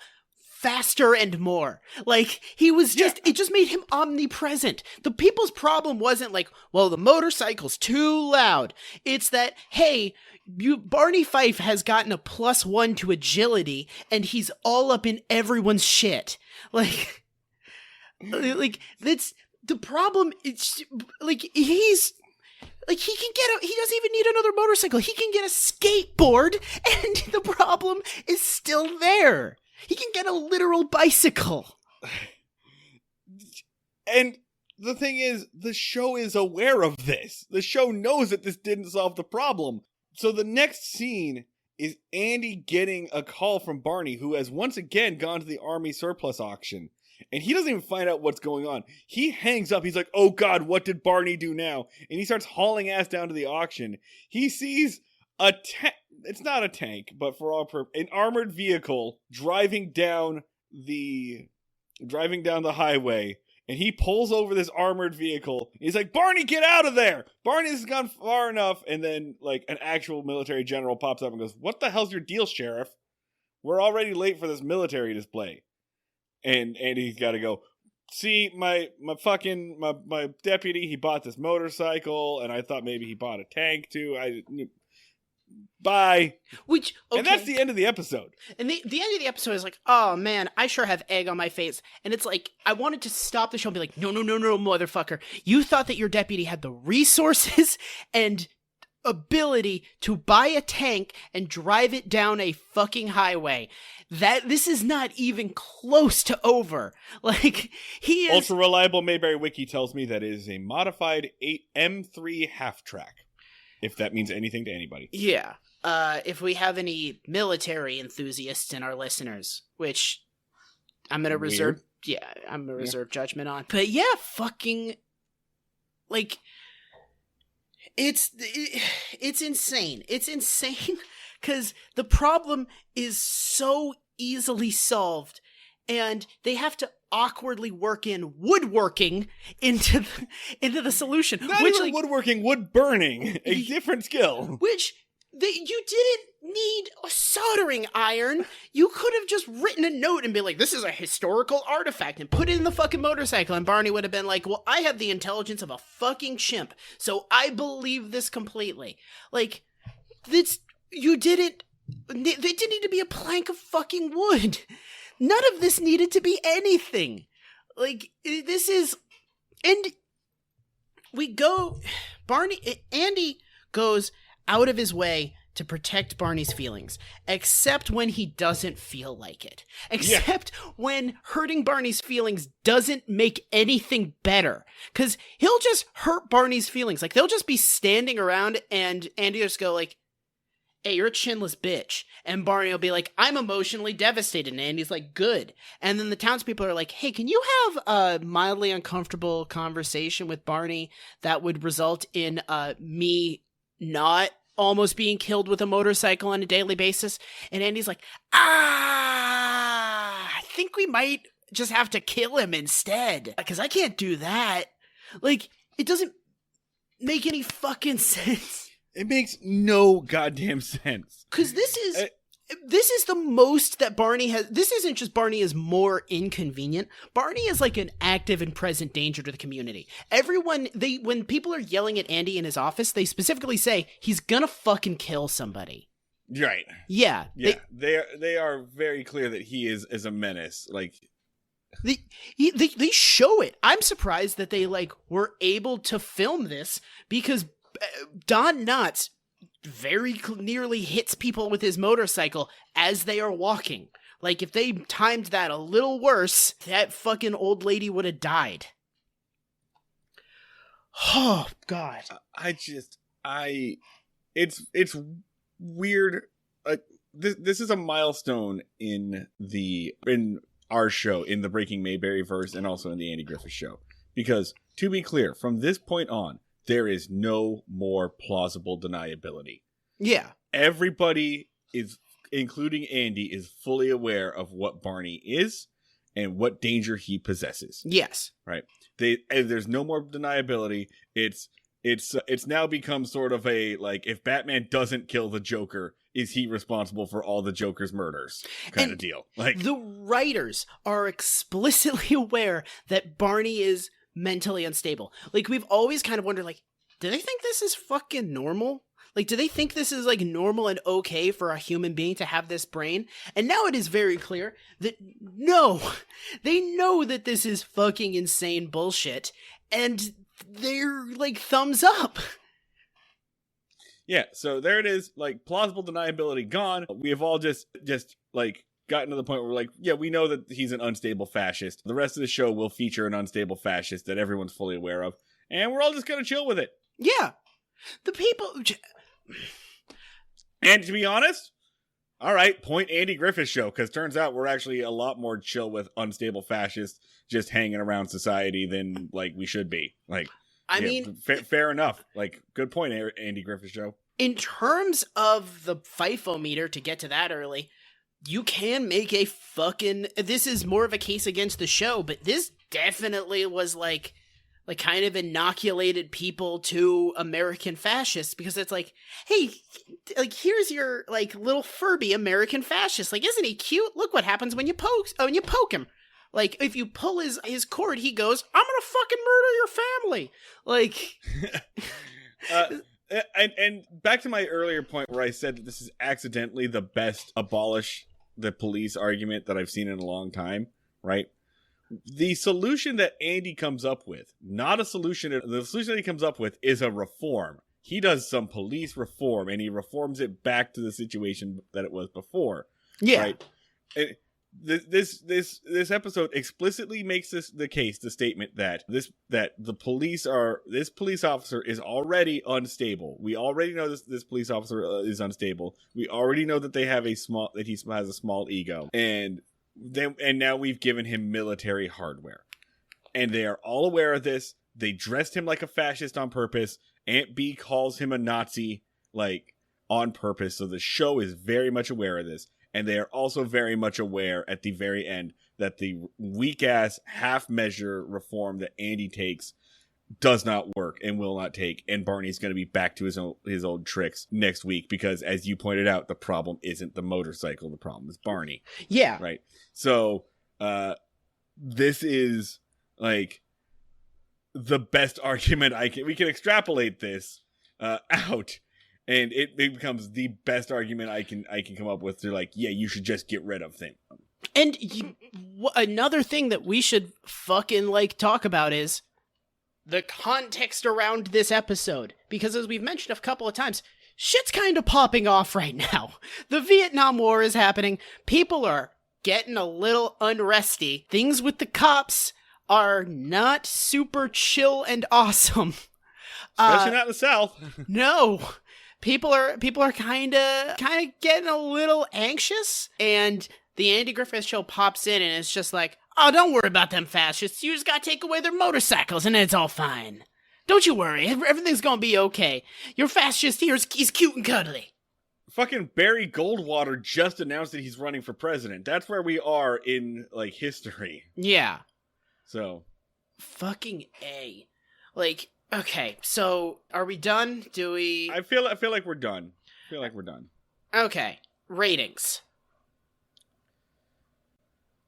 faster and more. Like, he was just, it just made him omnipresent. The people's problem wasn't like, well, the motorcycle's too loud. It's that, hey, Barney Fife has gotten a +1 to agility, and he's all up in everyone's shit. Like that's the problem. It's like he doesn't even need another motorcycle. He can get a skateboard, and the problem is still there. He can get a literal bicycle. And the thing is, the show is aware of this. The show knows that this didn't solve the problem. So the next scene is Andy getting a call from Barney, who has once again gone to the army surplus auction. And he doesn't even find out what's going on. He hangs up. He's like, oh God, what did Barney do now? And he starts hauling ass down to the auction. He sees a tank. It's not a tank, but for all purposes, an armored vehicle driving down the highway. And he pulls over this armored vehicle. He's like, Barney, get out of there! Barney has gone far enough. And then, like, an actual military general pops up and goes, what the hell's your deal, Sheriff? We're already late for this military display. And he's got to go, see, my deputy, he bought this motorcycle, and I thought maybe he bought a tank, too. Bye. Okay. And that's the end of the episode. And the end of the episode is like, oh man, I sure have egg on my face. And it's like, I wanted to stop the show and be like, no, motherfucker. You thought that your deputy had the resources and ability to buy a tank and drive it down a fucking highway. This is not even close to over. Like, he is... Ultra reliable Mayberry Wiki tells me that it is a modified M3 half-track. If that means anything to anybody. Yeah. If we have any military enthusiasts in our listeners, which I'm going to reserve... Yeah, I'm going to reserve judgment on. But yeah, fucking... Like... It's insane. It's insane because the problem is so easily solved, and they have to awkwardly work in woodworking into the solution. Not even woodworking, wood burning, a different skill. Which you didn't need a soldering iron. You could have just written a note and been like, this is a historical artifact, and put it in the fucking motorcycle, and Barney would have been like, well, I have the intelligence of a fucking chimp, so I believe this completely. Like, you didn't... They didn't need to be a plank of fucking wood. None of this needed to be anything. Like, this is... And Andy goes out of his way to protect Barney's feelings, except when he doesn't feel like it. Except when hurting Barney's feelings doesn't make anything better. Because he'll just hurt Barney's feelings. Like, they'll just be standing around and Andy will just go like, hey, you're a chinless bitch. And Barney will be like, I'm emotionally devastated. And Andy's like, good. And then the townspeople are like, hey, can you have a mildly uncomfortable conversation with Barney that would result in me not almost being killed with a motorcycle on a daily basis? And Andy's like, I think we might just have to kill him instead. Because I can't do that. Like, it doesn't make any fucking sense. It makes no goddamn sense. Because this is the most that Barney has. This isn't just Barney is more inconvenient. Barney is like an active and present danger to the community. When people are yelling at Andy in his office, they specifically say he's gonna fucking kill somebody. Right. Yeah. They are very clear that he is a menace. Like, they show it. I'm surprised that they were able to film this because Don Knotts very nearly hits people with his motorcycle as they are walking. Like, if they timed that a little worse, that fucking old lady would have died. Oh, God. It's weird. This is a milestone in our show, in the Breaking Mayberry verse, and also in the Andy Griffith Show. Because, to be clear, from this point on, there is no more plausible deniability. Yeah. Everybody is, including Andy, is fully aware of what Barney is and what danger he possesses. Yes. Right. There's no more deniability. It's now become sort of a, like, if Batman doesn't kill the Joker, is he responsible for all the Joker's murders kind of deal. Like, the writers are explicitly aware that Barney is mentally unstable. Like, we've always kind of wondered, like, do they think this is fucking normal? Like, do they think this is, like, normal and okay for a human being to have this brain? And now it is very clear that, no, they know that this is fucking insane bullshit, and they're, like, thumbs up. Yeah, so there it is, like, plausible deniability gone. We have all just like, gotten to the point where we're like, yeah, we know that he's an unstable fascist. The rest of the show will feature an unstable fascist that everyone's fully aware of, and we're all just gonna chill with it. Yeah. The people... And to be honest, all right, point Andy Griffith's show, because turns out we're actually a lot more chill with unstable fascists just hanging around society than, like, we should be. Like, I mean... Fair enough. Like, good point, Andy Griffith's show. In terms of the FIFO-meter, to get to that early, you can make a fucking... This is more of a case against the show, but this definitely was, like kind of inoculated people to American fascists, because it's like, hey, like, here's your, like, little Furby American fascist. Like, isn't he cute? Look what happens when you poke him. Like, if you pull his cord, he goes, I'm gonna fucking murder your family. Like... And back to my earlier point where I said that this is accidentally the best abolish the police argument that I've seen in a long time, right? The solution that Andy comes up with, not a solution, the solution that he comes up with is a reform. He does some police reform, and he reforms it back to the situation that it was before. Yeah. Right? This episode explicitly makes the statement that this police officer is already unstable. We already know this police officer is unstable. We already know that he has a small ego, and now we've given him military hardware, and they are all aware of this. They dressed him like a fascist on purpose. Aunt B calls him a Nazi, like, on purpose. So the show is very much aware of this. And they are also very much aware at the very end that the weak-ass half-measure reform that Andy takes does not work and will not take. And Barney's going to be back to his old tricks next week because, as you pointed out, the problem isn't the motorcycle. The problem is Barney. Yeah. Right? So, this is, like, the best argument we can extrapolate this out. And it becomes the best argument I can come up with to, like, yeah, you should just get rid of things. And another thing that we should fucking, like, talk about is the context around this episode. Because as we've mentioned a couple of times, shit's kind of popping off right now. The Vietnam War is happening. People are getting a little unresty. Things with the cops are not super chill and awesome. Especially not in the South. No. People are kind of getting a little anxious, and the Andy Griffith Show pops in, and it's just like, oh, don't worry about them fascists. You just gotta take away their motorcycles, and it's all fine. Don't you worry. Everything's gonna be okay. Your fascist here, he's cute and cuddly. Fucking Barry Goldwater just announced that he's running for president. That's where we are in, like, history. Yeah. So. Fucking A. Like... Okay, so are we done? Do we... I feel like we're done. Okay, ratings.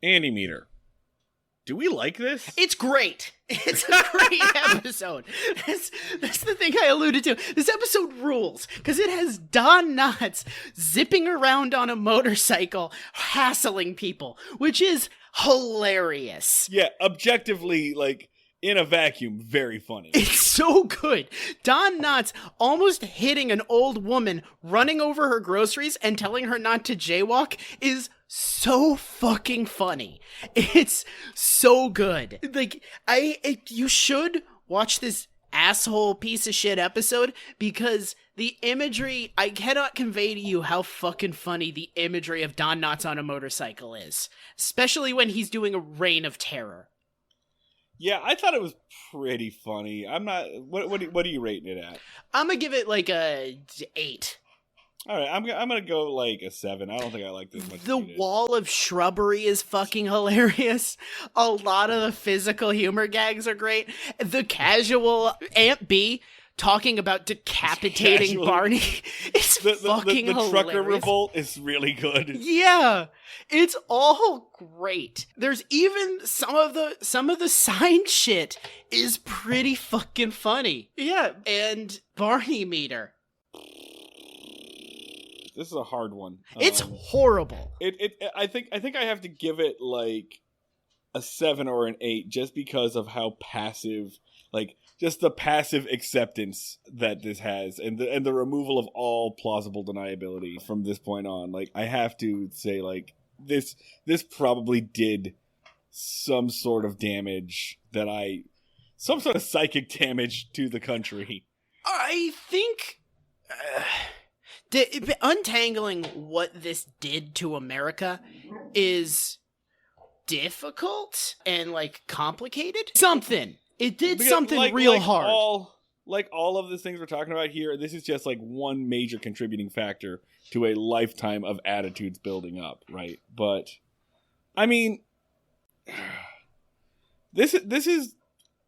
Andy Meter. Do we like this? It's great. It's a great episode. That's the thing I alluded to. This episode rules because it has Don Knotts zipping around on a motorcycle, hassling people, which is hilarious. Yeah, objectively, like, in a vacuum, very funny. It's so good. Don Knotts almost hitting an old woman, running over her groceries and telling her not to jaywalk is so fucking funny. It's so good. Like, you should watch this asshole piece of shit episode because the imagery, I cannot convey to you how fucking funny the imagery of Don Knotts on a motorcycle is. Especially when he's doing a reign of terror. Yeah, I thought it was pretty funny. I'm not. What are you rating it at? I'm gonna give it like a 8. All right, I'm gonna go like a 7. I don't think I like this much. The wall of shrubbery is fucking hilarious. A lot of the physical humor gags are great. The casual Aunt B talking about decapitating Barney. It's fucking hilarious. The trucker revolt is really good. Yeah, it's all great. There's even some of the sign shit is pretty fucking funny. Yeah, and Barney meter. This is a hard one. It's horrible. I think I have to give it like a 7 or an 8 just because of how passive, like just the passive acceptance that this has, and the removal of all plausible deniability from this point on. Like, I have to say, like, this probably did some sort of damage some sort of psychic damage to the country. I think untangling what this did to America is difficult and like complicated. It did something real hard. All of the things we're talking about here, this is just like one major contributing factor to a lifetime of attitudes building up, right? But I mean, this is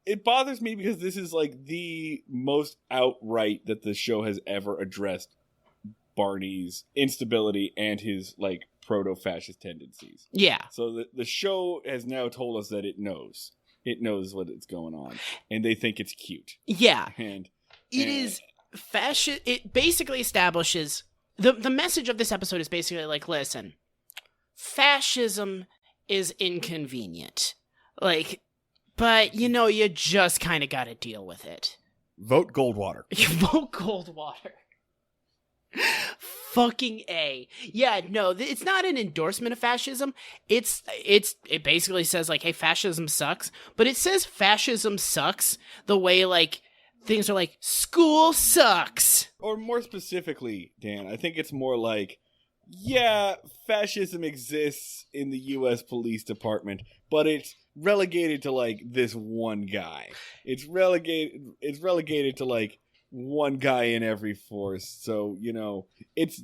it bothers me because this is like the most outright that the show has ever addressed Barney's instability and his like proto-fascist tendencies. Yeah. So the show has now told us that it knows what's going on, and they think it's cute. Yeah. And is fascist. It basically establishes the message of this episode is basically like, listen, fascism is inconvenient. Like, but you just kind of got to deal with it. Vote Goldwater. Vote Goldwater. Fucking A. Yeah, no, it's not an endorsement of fascism. It basically says like, hey, fascism sucks, but it says fascism sucks the way like things are like, school sucks. Or more specifically, Dan, I think it's more like, yeah, fascism exists in the US Police Department, but it's relegated to like this one guy. It's relegated to like one guy in every force. So, it's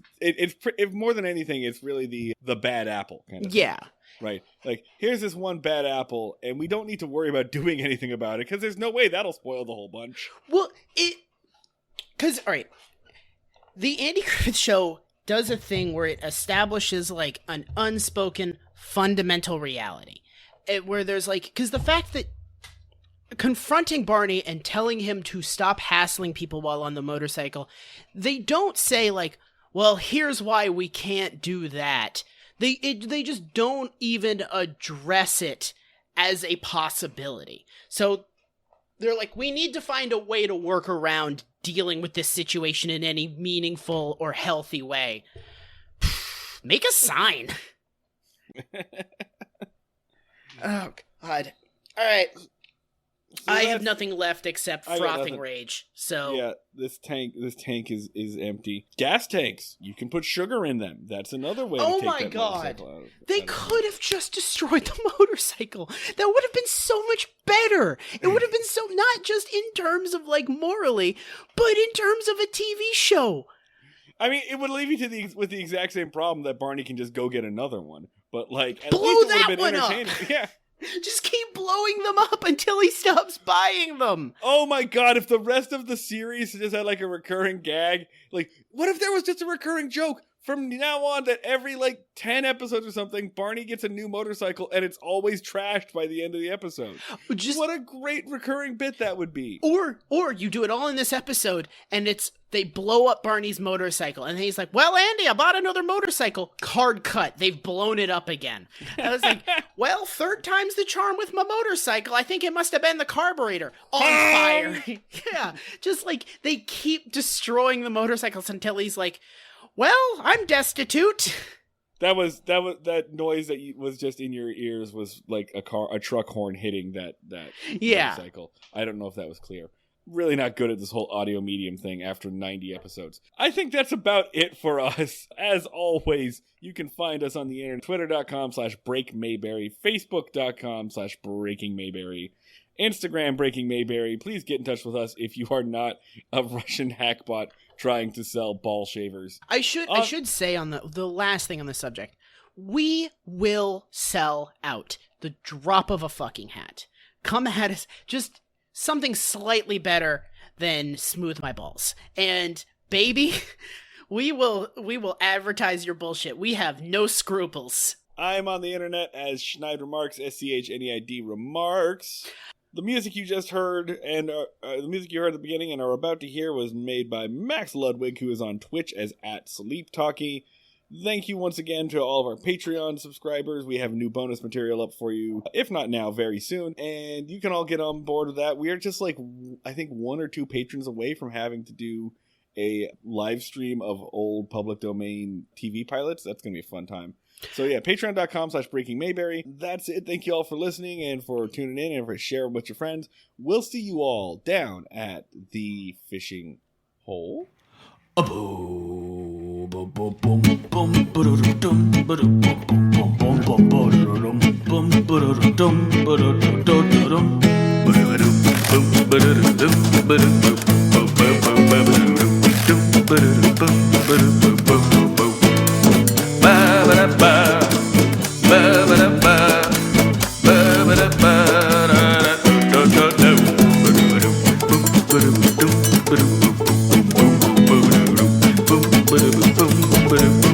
more than anything, it's really the bad apple kind of thing. Right. Like, here's this one bad apple, and we don't need to worry about doing anything about it because there's no way that'll spoil the whole bunch. Well, because, all right, the Andy Griffith Show does a thing where it establishes like an unspoken fundamental reality, where there's like, because the fact that confronting Barney and telling him to stop hassling people while on the motorcycle, they don't say like, well, here's why we can't do that. They just don't even address it as a possibility. So they're like, we need to find a way to work around dealing with this situation in any meaningful or healthy way. Make a sign. Oh, God. All right. So I have nothing left except frothing rage. So yeah, this tank is empty. Gas tanks, you can put sugar in them. That's another way. Oh to take my that God! They could have just destroyed the motorcycle. That would have been so much better. It would have been so, not just in terms of like morally, but in terms of a TV show. I mean, it would leave you with the exact same problem that Barney can just go get another one. But like, at blow least it that would have been one entertaining. up. Yeah. Just keep blowing them up until he stops buying them. Oh my God, if the rest of the series just had like a recurring gag, like what if there was just a recurring joke from now on that every like 10 episodes or something, Barney gets a new motorcycle and it's always trashed by the end of the episode. What a great recurring bit that would be. Or you do it all in this episode and they blow up Barney's motorcycle and he's like, well, Andy, I bought another motorcycle. Card cut. They've blown it up again. And I was like, well, third time's the charm with my motorcycle. I think it must have been the carburetor on fire. Yeah. Just like they keep destroying the motorcycles until he's like, well, I'm destitute. That noise that was just in your ears was like a truck horn hitting that motorcycle. I don't know if that was clear. Really not good at this whole audio medium thing after 90 episodes. I think that's about it for us. As always, you can find us on the internet, twitter.com/breakmayberry, facebook.com/breakingmayberry, Instagram Breaking Mayberry. Please get in touch with us if you are not a Russian hackbot trying to sell ball shavers. I should say on the last thing on the subject, we will sell out. The drop of a fucking hat. Come at us. Just something slightly better than Smooth My Balls. And baby, we will advertise your bullshit. We have no scruples. I'm on the internet as Schneid Remarks, SCHNEID Remarks. The music you just heard and the music you heard at the beginning and are about to hear was made by Max Ludwig, who is on Twitch as @SleepTalkie. Thank you once again to all of our Patreon subscribers. We have new bonus material up for you, if not now, very soon. And you can all get on board with that. We are just like, I think 1 or 2 patrons away from having to do a live stream of old public domain TV pilots. That's going to be a fun time. So yeah, patreon.com/BreakingMayberry. That's it. Thank you all for listening and for tuning in and for sharing with your friends. We'll see you all down at the fishing hole. Ba-da-ba-ba